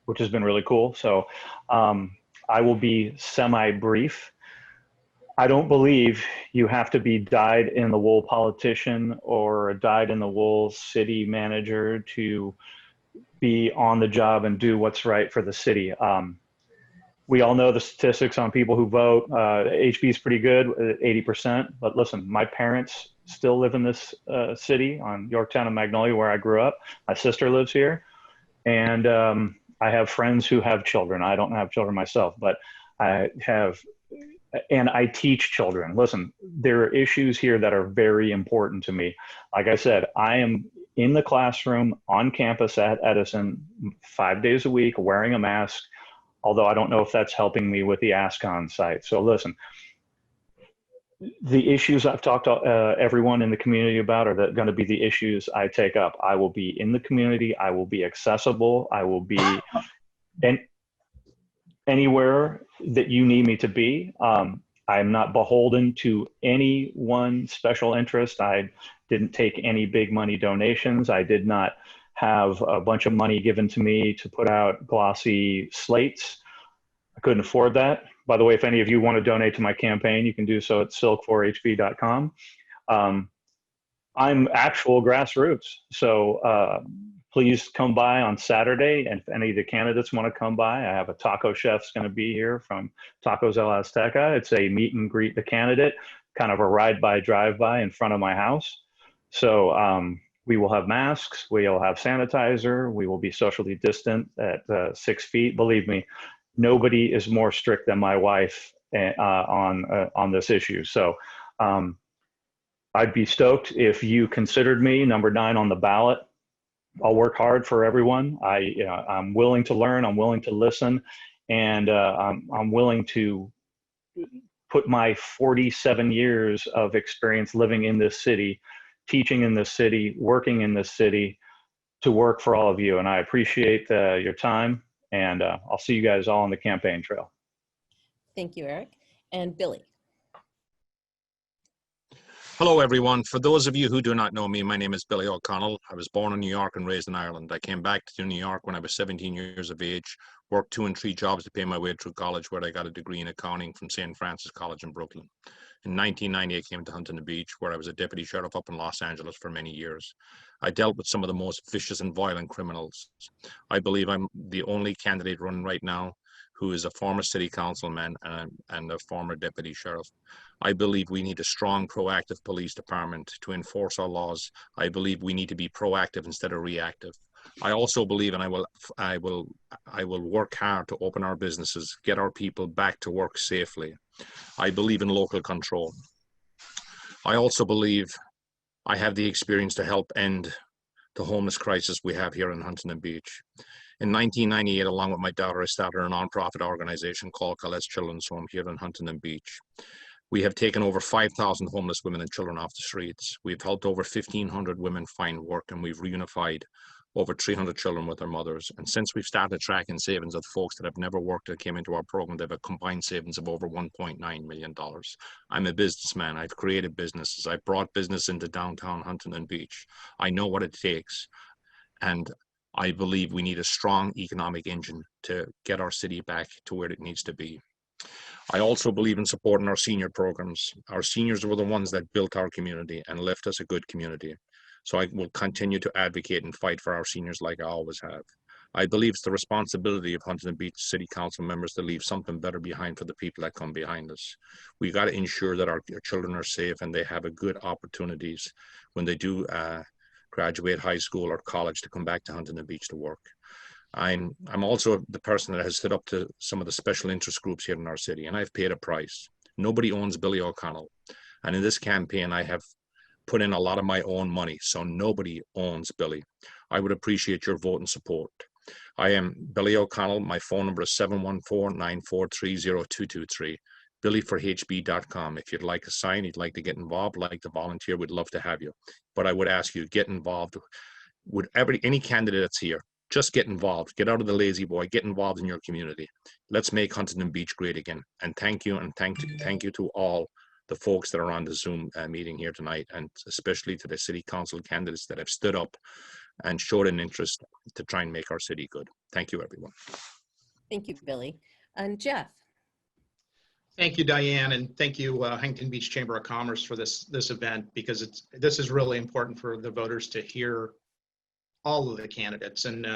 which has been really cool. So I will be semi-brief. I don't believe you have to be dyed-in-the-wool politician or a dyed-in-the-wool city manager to be on the job and do what's right for the city. We all know the statistics on people who vote. HB is pretty good, 80%. But listen, my parents still live in this city on Yorktown and Magnolia, where I grew up. My sister lives here. And I have friends who have children. I don't have children myself, but I have, and I teach children. Listen, there are issues here that are very important to me. Like I said, I am in the classroom on campus at Edison 5 days a week wearing a mask, although I don't know if that's helping me with the ASCON site. So listen, the issues I've talked to everyone in the community about are going to be the issues I take up. I will be in the community. I will be accessible. I will be anywhere that you need me to be. I'm not beholden to any one special interest. I didn't take any big money donations. I did not have a bunch of money given to me to put out glossy slates. I couldn't afford that. By the way, if any of you want to donate to my campaign, you can do so at silk4hb.com. I'm actual grassroots. So please come by on Saturday. And if any of the candidates want to come by, I have a taco chef's going to be here from Tacos El Azteca. It's a meet and greet the candidate, kind of a ride-by, drive-by in front of my house. So we will have masks. We'll have sanitizer. We will be socially distant at 6 feet. Believe me, nobody is more strict than my wife on this issue. So I'd be stoked if you considered me number 9 on the ballot. I'll work hard for everyone. I'm willing to learn. I'm willing to listen, and I'm willing to put my 47 years of experience living in this city, teaching in this city, working in this city, to work for all of you. And I appreciate your time. And I'll see you guys all on the campaign trail. Thank you, Eric. And Billy. Hello, everyone. For those of you who do not know me, my name is Billy O'Connell. I was born in New York and raised in Ireland. I came back to New York when I was 17 years of age, worked 2 and 3 jobs to pay my way through college, where I got a degree in accounting from St. Francis College in Brooklyn. In 1990, I came to Huntington Beach, where I was a deputy sheriff up in Los Angeles for many years. I dealt with some of the most vicious and violent criminals. I believe I'm the only candidate running right now who is a former city councilman and a former deputy sheriff. I believe we need a strong, proactive police department to enforce our laws. I believe we need to be proactive instead of reactive. I also believe, and I will work hard to open our businesses, get our people back to work safely. I believe in local control. I also believe I have the experience to help end the homeless crisis we have here in Huntington Beach. In 1998, along with my daughter, I started a nonprofit organization called Colette's Children's Home here in Huntington Beach. We have taken over 5,000 homeless women and children off the streets. We've helped over 1,500 women find work, and we've reunified over 300 children with their mothers. And since we've started tracking savings of folks that have never worked that came into our program, they have a combined savings of over $1.9 million. I'm a businessman. I've created businesses. I've brought business into downtown Huntington Beach. I know what it takes. And I believe we need a strong economic engine to get our city back to where it needs to be. I also believe in supporting our senior programs. Our seniors were the ones that built our community and left us a good community. So I will continue to advocate and fight for our seniors like I always have. I believe it's the responsibility of Huntington Beach City Council members to leave something better behind for the people that come behind us. We got to ensure that our children are safe and they have a good opportunities when they do graduate high school or college to come back to Huntington Beach to work. I'm also the person that has stood up to some of the special interest groups here in our city, and I've paid a price. Nobody owns Billy O'Connell. And in this campaign, I have put in a lot of my own money, so nobody owns Billy. I would appreciate your vote and support. I am Billy O'Connell. My phone number is 714-943-0223. BillyForHB.com. If you'd like a sign, you'd like to get involved, like to volunteer, we'd love to have you. But I would ask you, get involved. Would any candidate that's here, just get involved. Get out of the lazy boy. Get involved in your community. Let's make Huntington Beach great again. And thank you, and thank you to all the folks that are on the Zoom meeting here tonight, and especially to the city council candidates that have stood up and showed an interest to try and make our city good. Thank you, everyone. Thank you, Billy. And Jeff. Thank you, Diane, and thank you, Huntington Beach Chamber of Commerce, for this event, because this is really important for the voters to hear all of the candidates, and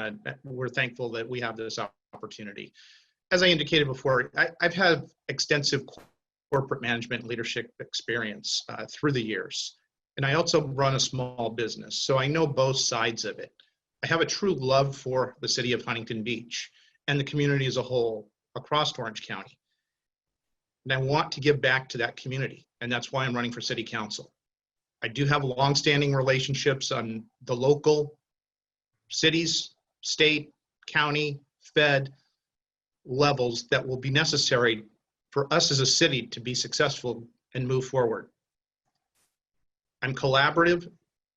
we're thankful that we have this opportunity. As I indicated before, I've had extensive corporate management leadership experience through the years, and I also run a small business, so I know both sides of it. I have a true love for the city of Huntington Beach and the community as a whole across Orange County. And I want to give back to that community, and that's why I'm running for city council. I do have longstanding relationships on the local, cities, state, county, fed levels that will be necessary for us as a city to be successful and move forward. I'm collaborative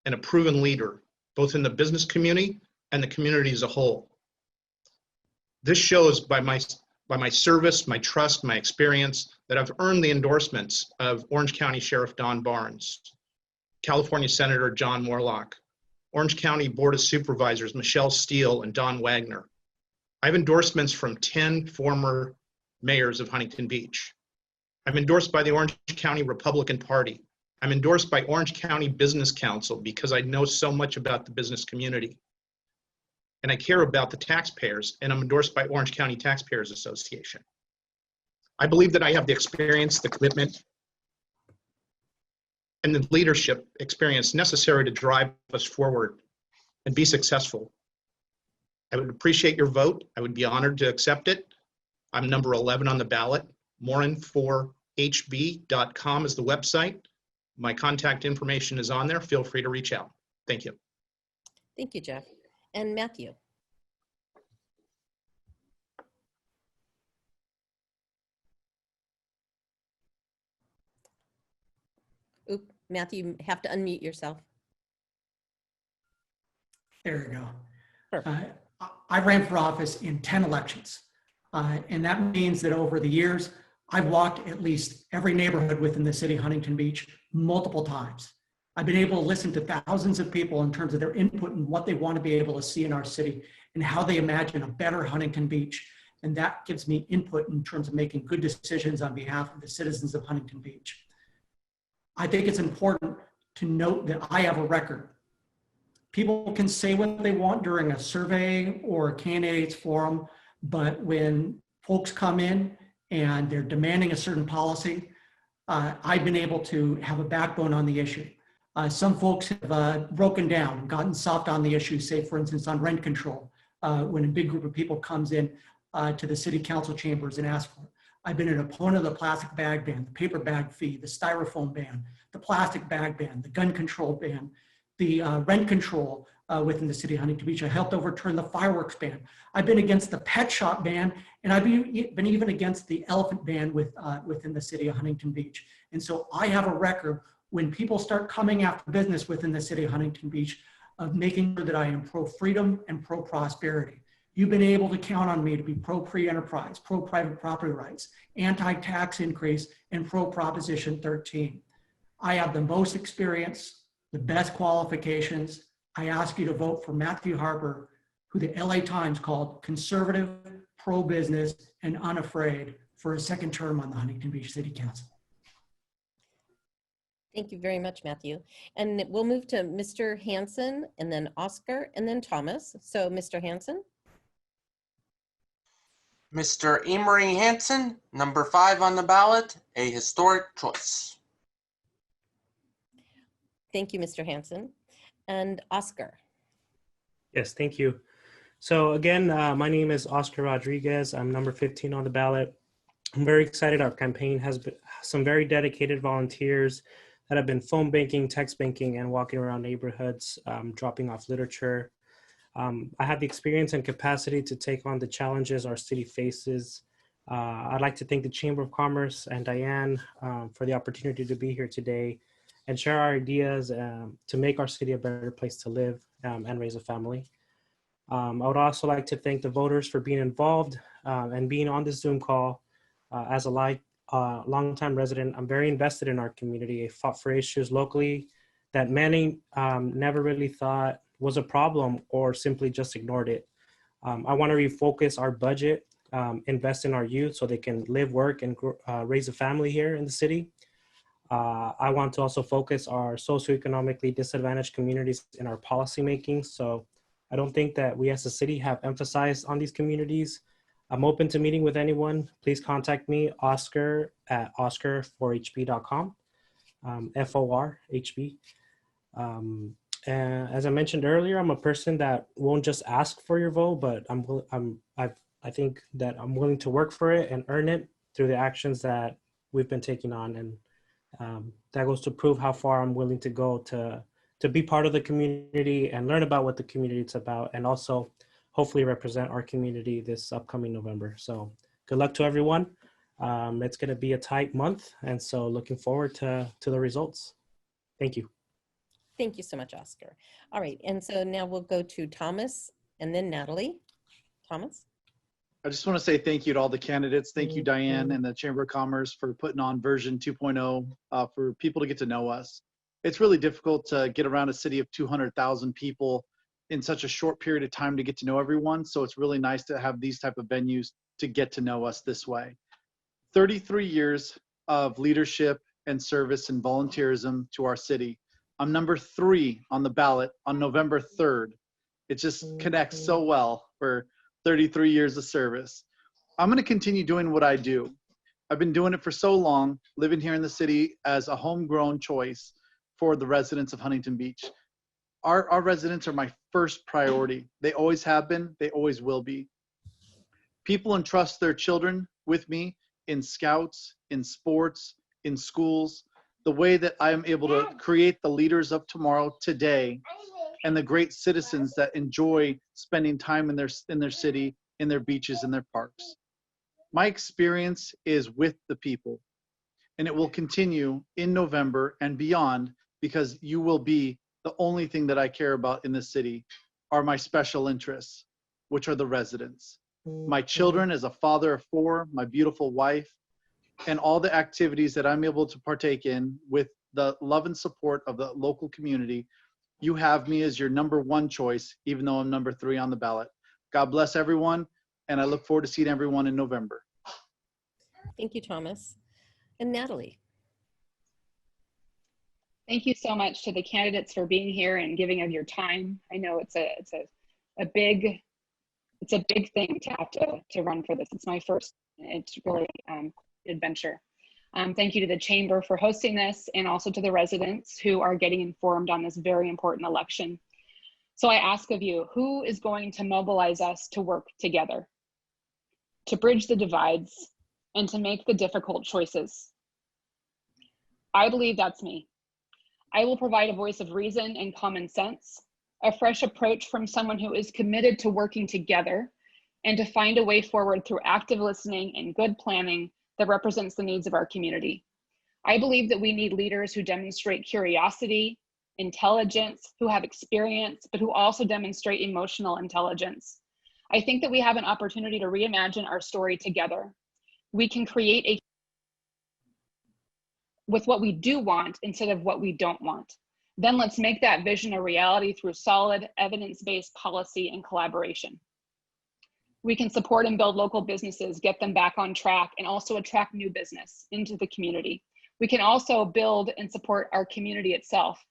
and a proven leader, both in the business community and the community as a whole. This shows by my service, my trust, my experience, that I've earned the endorsements of Orange County Sheriff Don Barnes, California Senator John Moorlach, Orange County Board of Supervisors Michelle Steele and Don Wagner. I have endorsements from 10 former mayors of Huntington Beach. I'm endorsed by the Orange County Republican Party. I'm endorsed by Orange County Business Council because I know so much about the business community. And I care about the taxpayers, and I'm endorsed by Orange County Taxpayers Association. I believe that I have the experience, the commitment, and the leadership experience necessary to drive us forward and be successful. I would appreciate your vote. I would be honored to accept it. I'm number 11 on the ballot. Moran4hb.com is the website. My contact information is on there. Feel free to reach out. Thank you. Thank you, Jeff. And Matthew. Oop, Matthew, you have to unmute yourself. There you go. I ran for office in 10 elections. And that means that over the years, I've walked at least every neighborhood within the city of Huntington Beach multiple times. I've been able to listen to thousands of people in terms of their input and what they want to be able to see in our city and how they imagine a better Huntington Beach. And that gives me input in terms of making good decisions on behalf of the citizens of Huntington Beach. I think it's important to note that I have a record. People can say what they want during a survey or a candidates forum, but when folks come in and they're demanding a certain policy, I've been able to have a backbone on the issue. Some folks have broken down and gotten soft on the issue, say for instance on rent control, when a big group of people comes in to the city council chambers and asks for it. I've been an opponent of the plastic bag ban, the paper bag fee, the styrofoam ban, the plastic bag ban, the gun control ban, the rent control within the city of Huntington Beach. I helped overturn the fireworks ban. I've been against the pet shop ban, and I've been even against the elephant ban within the city of Huntington Beach. And so I have a record when people start coming after business within the city of Huntington Beach of making sure that I am pro-freedom and pro-prosperity. You've been able to count on me to be pro-free enterprise, pro-private property rights, anti-tax increase, and pro-Proposition 13. I have the most experience, the best qualifications. I ask you to vote for Matthew Harper, who the LA Times called conservative, pro-business, and unafraid for a second term on the Huntington Beach City Council. Thank you very much, Matthew. And we'll move to Mr. Hansen, and then Oscar, and then Thomas. So Mr. Hansen. Mr. Amory Hansen, number 5 on the ballot, a historic choice. Thank you, Mr. Hansen. And Oscar. Yes, thank you. So again, my name is Oscar Rodriguez. I'm number 15 on the ballot. I'm very excited. Our campaign has some very dedicated volunteers that have been phone banking, text banking, and walking around neighborhoods, dropping off literature. I have the experience and capacity to take on the challenges our city faces. I'd like to thank the Chamber of Commerce and Diane for the opportunity to be here today and share our ideas to make our city a better place to live and raise a family. I would also like to thank the voters for being involved and being on this Zoom call. As a longtime resident, I'm very invested in our community. I fought for issues locally that many never really thought was a problem or simply just ignored it. I want to refocus our budget, invest in our youth so they can live, work, and raise a family here in the city. I want to also focus our socioeconomically disadvantaged communities in our policymaking. So I don't think that we as a city have emphasized on these communities. I'm open to meeting with anyone. Please contact me, Oscar at oscar4hb.com, FORHB. And as I mentioned earlier, I'm a person that won't just ask for your vote, but I think that I'm willing to work for it and earn it through the actions that we've been taking on. And that goes to prove how far I'm willing to go to be part of the community and learn about what the community is about, and also hopefully represent our community this upcoming November. So good luck to everyone. It's going to be a tight month, and so looking forward to the results. Thank you. Thank you so much, Oscar. All right, and so now we'll go to Thomas and then Natalie. Thomas? I just want to say thank you to all the candidates. Thank you, Diane, and the Chamber of Commerce for putting on version 2.0 for people to get to know us. It's really difficult to get around a city of 200,000 people in such a short period of time to get to know everyone. So it's really nice to have these type of venues to get to know us this way. 33 years of leadership and service and volunteerism to our city. I'm number 3 on the ballot on November 3rd. It just connects so well for 33 years of service. I'm going to continue doing what I do. I've been doing it for so long, living here in the city as a homegrown choice for the residents of Huntington Beach. Our residents are my first priority. They always have been, they always will be. People entrust their children with me in scouts, in sports, in schools, the way that I am able to create the leaders of tomorrow today, and the great citizens that enjoy spending time in their city, in their beaches, in their parks. My experience is with the people, and it will continue in November and beyond, because you will be the only thing that I care about in this city are my special interests, which are the residents. My children as a father of 4, my beautiful wife, and all the activities that I'm able to partake in with the love and support of the local community. You have me as your number 1 choice, even though I'm number 3 on the ballot. God bless everyone, and I look forward to seeing everyone in November. Thank you, Thomas. And Natalie. Thank you so much to the candidates for being here and giving of your time. I know it's a big thing to have to run for this. It's my first. It's really adventure. Thank you to the Chamber for hosting this, and also to the residents who are getting informed on this very important election. So I ask of you, who is going to mobilize us to work together, to bridge the divides, and to make the difficult choices? I believe that's me. I will provide a voice of reason and common sense, a fresh approach from someone who is committed to working together and to find a way forward through active listening and good planning that represents the needs of our community. I believe that we need leaders who demonstrate curiosity, intelligence, who have experience, but who also demonstrate emotional intelligence. I think that we have an opportunity to reimagine our story together. We can create with what we do want instead of what we don't want. Then let's make that vision a reality through solid, evidence-based policy and collaboration. We can support and build local businesses, get them back on track, and also attract new business into the community. We can also build and support our community itself.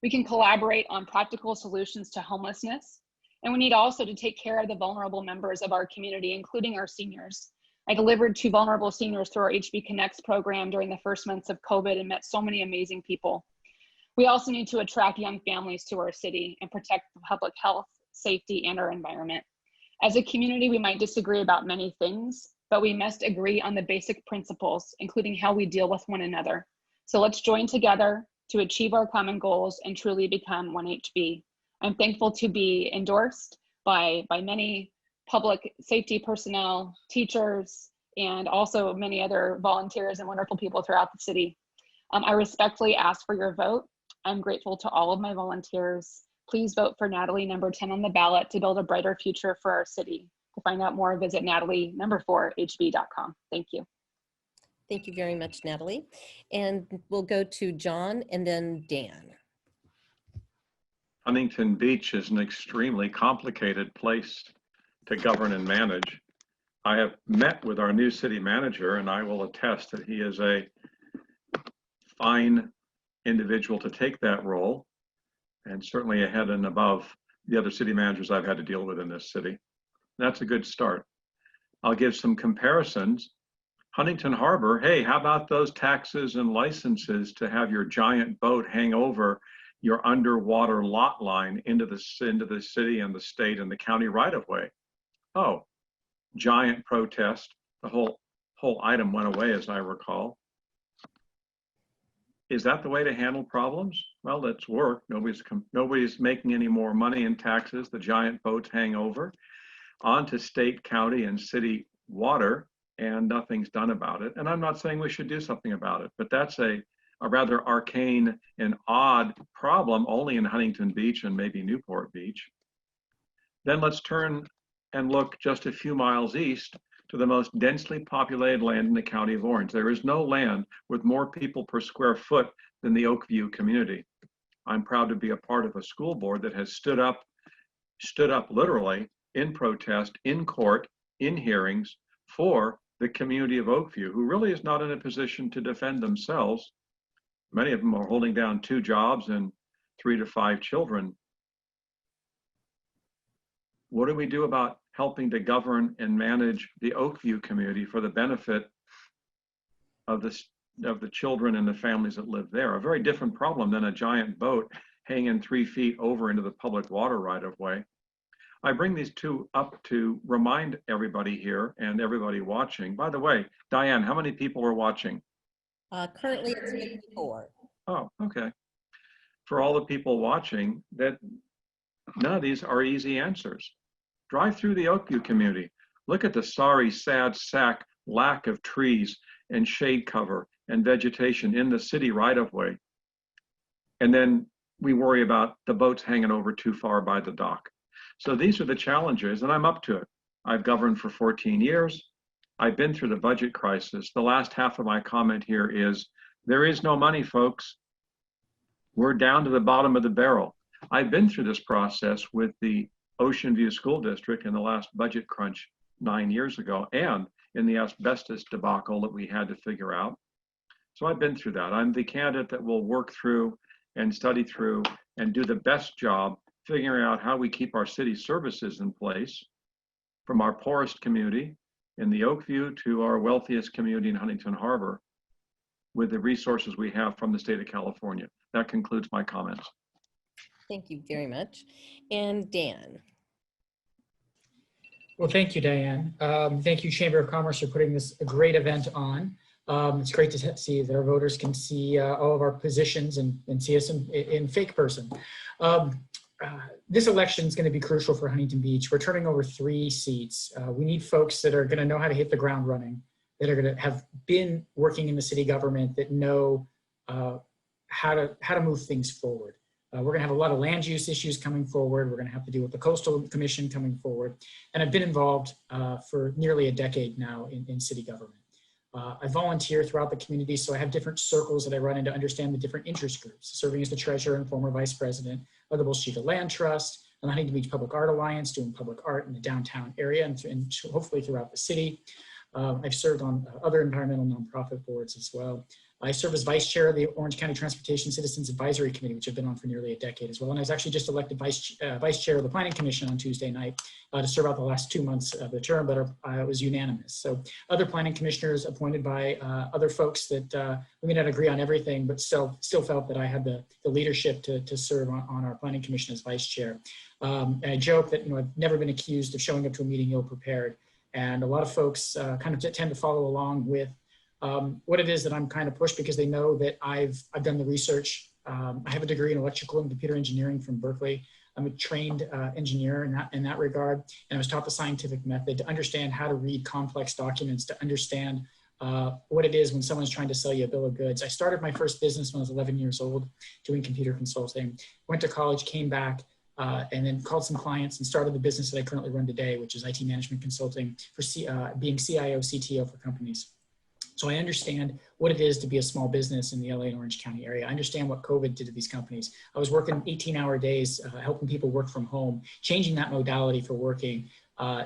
We can collaborate on practical solutions to homelessness, and we need also to take care of the vulnerable members of our community, including our seniors. I delivered to vulnerable seniors through our HB Connects program during the first months of COVID and met so many amazing people. We also need to attract young families to our city and protect the public health, safety, and our environment. As a community, we might disagree about many things, but we must agree on the basic principles, including how we deal with one another. So let's join together to achieve our common goals and truly become one HB. I'm thankful to be endorsed by many public safety personnel, teachers, and also many other volunteers and wonderful people throughout the city. I respectfully ask for your vote. I'm grateful to all of my volunteers. Please vote for Natalie, number 10 on the ballot, to build a brighter future for our city. To find out more, visit Natalie, number 4hb.com. Thank you. Thank you very much, Natalie. And we'll go to John and then Dan. Huntington Beach is an extremely complicated place to govern and manage. I have met with our new city manager, and I will attest that he is a fine individual to take that role, and certainly ahead and above the other city managers I've had to deal with in this city. That's a good start. I'll give some comparisons. Huntington Harbor, hey, how about those taxes and licenses to have your giant boat hang over your underwater lot line into the city and the state and the county right of way? Oh, giant protest. The whole item went away, as I recall. Is that the way to handle problems? Well, that's work. Nobody's making any more money in taxes. The giant boats hang over onto state, county, and city water, and nothing's done about it. And I'm not saying we should do something about it, but that's a rather arcane and odd problem only in Huntington Beach and maybe Newport Beach. Then let's turn and look just a few miles east to the most densely populated land in the county of Orange. There is no land with more people per square foot than the Oakview community. I'm proud to be a part of a school board that has stood up literally in protest, in court, in hearings for the community of Oakview, who really is not in a position to defend themselves. Many of them are holding down 2 jobs and 3 to 5 children. What do we do about helping to govern and manage the Oakview community for the benefit of the children and the families that live there? A very different problem than a giant boat hanging 3 feet over into the public water right of way. I bring these two up to remind everybody here and everybody watching. By the way, Diane, how many people are watching? Currently it's 54. Oh, okay. For all the people watching, that none of these are easy answers. Drive through the Oakview community. Look at the sorry, sad sack lack of trees and shade cover and vegetation in the city right of way. And then we worry about the boats hanging over too far by the dock. So these are the challenges, and I'm up to it. I've governed for 14 years. I've been through the budget crisis. The last half of my comment here is, there is no money, folks. We're down to the bottom of the barrel. I've been through this process with the Ocean View School District in the last budget crunch 9 years ago, and in the asbestos debacle that we had to figure out. So I've been through that. I'm the candidate that will work through and study through and do the best job figuring out how we keep our city services in place, from our poorest community in the Oakview to our wealthiest community in Huntington Harbor, with the resources we have from the state of California. That concludes my comments. Thank you very much. And Dan. Well, thank you, Diane. Thank you, Chamber of Commerce, for putting this a great event on. It's great to see that our voters can see all of our positions and see us in fake person. This election is going to be crucial for Huntington Beach. We're turning over 3 seats. We need folks that are going to know how to hit the ground running, that are going to have been working in the city government, that know how to move things forward. We're going to have a lot of land use issues coming forward. We're going to have to deal with the Coastal Commission coming forward. And I've been involved for nearly a decade now in city government. I volunteer throughout the community, so I have different circles that I run in to understand the different interest groups, serving as the treasurer and former vice president of the Bolshevik Land Trust, and the Huntington Beach Public Art Alliance, doing public art in the downtown area and hopefully throughout the city. I've served on other environmental nonprofit boards as well. I serve as vice chair of the Orange County Transportation Citizens Advisory Committee, which I've been on for nearly a decade as well. And I was actually just elected vice chair of the Planning Commission on Tuesday night to serve out the last 2 months of the term, but it was unanimous. So other planning commissioners appointed by other folks that we may not agree on everything, but still felt that I had the leadership to serve on our Planning Commission as vice chair. And I joke that I've never been accused of showing up to a meeting ill-prepared. And a lot of folks kind of tend to follow along with what it is that I'm kind of pushed, because they know that I've done the research. I have a degree in electrical and computer engineering from Berkeley. I'm a trained engineer in that regard, and I was taught the scientific method to understand how to read complex documents, to understand what it is when someone's trying to sell you a bill of goods. I started my first business when I was 11 years old, doing computer consulting. Went to college, came back, and then called some clients and started the business that I currently run today, which is IT management consulting for being CIO, CTO for companies. So I understand what it is to be a small business in the LA and Orange County area. I understand what COVID did to these companies. I was working 18-hour days, helping people work from home, changing that modality for working,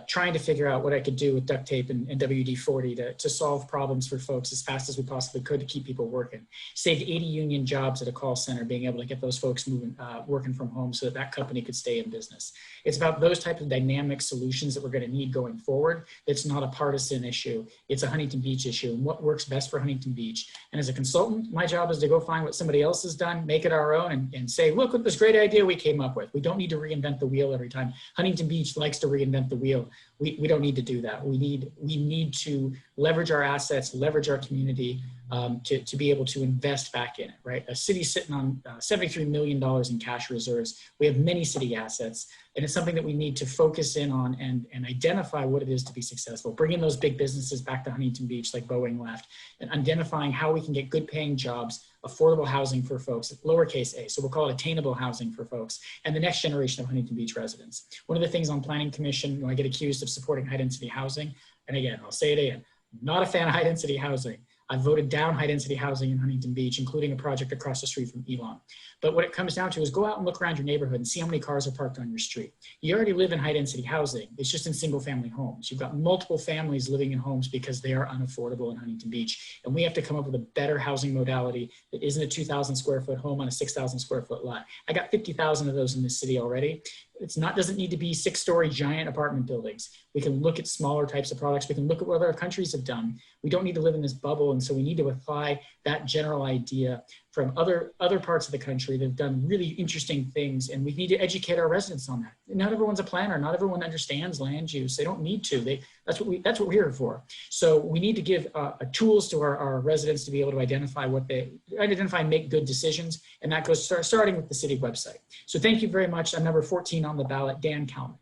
trying to figure out what I could do with duct tape and WD-40 to solve problems for folks as fast as we possibly could to keep people working. Saved 80 union jobs at a call center, being able to get those folks moving, working from home so that that company could stay in business. It's about those types of dynamic solutions that we're going to need going forward. It's not a partisan issue. It's a Huntington Beach issue and what works best for Huntington Beach. And as a consultant, my job is to go find what somebody else has done, make it our own, and say, look at this great idea we came up with. We don't need to reinvent the wheel every time. Huntington Beach likes to reinvent the wheel. We don't need to do that. We need to leverage our assets, leverage our community to be able to invest back in it, right? A city sitting on $73 million in cash reserves. We have many city assets, and it's something that we need to focus in on and identify what it is to be successful. Bringing those big businesses back to Huntington Beach like Boeing left, and identifying how we can get good paying jobs, affordable housing for folks, lowercase a, so we'll call it attainable housing for folks, and the next generation of Huntington Beach residents. One of the things on Planning Commission, when I get accused of supporting high density housing, and again, I'll say it again, not a fan of high density housing. I voted down high density housing in Huntington Beach, including a project across the street from Elon. But what it comes down to is go out and look around your neighborhood and see how many cars are parked on your street. You already live in high density housing. It's just in single family homes. You've got multiple families living in homes because they are unaffordable in Huntington Beach. And we have to come up with a better housing modality that isn't a 2,000 square foot home on a 6,000 square foot lot. I got 50,000 of those in this city already. Doesn't need to be 6-story giant apartment buildings. We can look at smaller types of products. We can look at what other countries have done. We don't need to live in this bubble. And so we need to apply that general idea from other parts of the country that have done really interesting things. And we need to educate our residents on that. Not everyone's a planner. Not everyone understands land use. They don't need to. That's what we're here for. So we need to give tools to our residents to be able to identify and make good decisions. And that goes starting with the city website. So thank you very much. I'm number 14 on the ballot, Dan Kalman.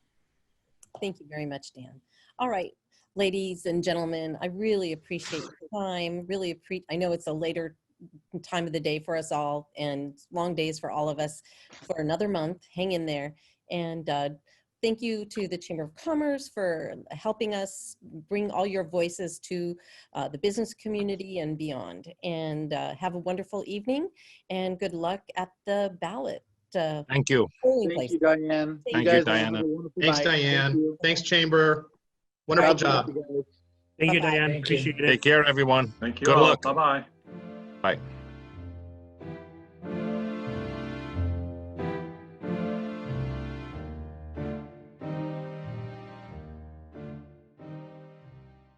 Thank you very much, Dan. All right, ladies and gentlemen, I really appreciate your time. I know it's a later time of the day for us all and long days for all of us for another month. Hang in there. And thank you to the Chamber of Commerce for helping us bring all your voices to the business community and beyond. And have a wonderful evening and good luck at the ballot. Thank you. Thank you, Diane. Thank you, Diana. Thanks, Diane. Thanks, Chamber. Wonderful job. Thank you, Diane. Appreciate it. Take care, everyone. Thank you Good all. luck. Bye-bye. Bye.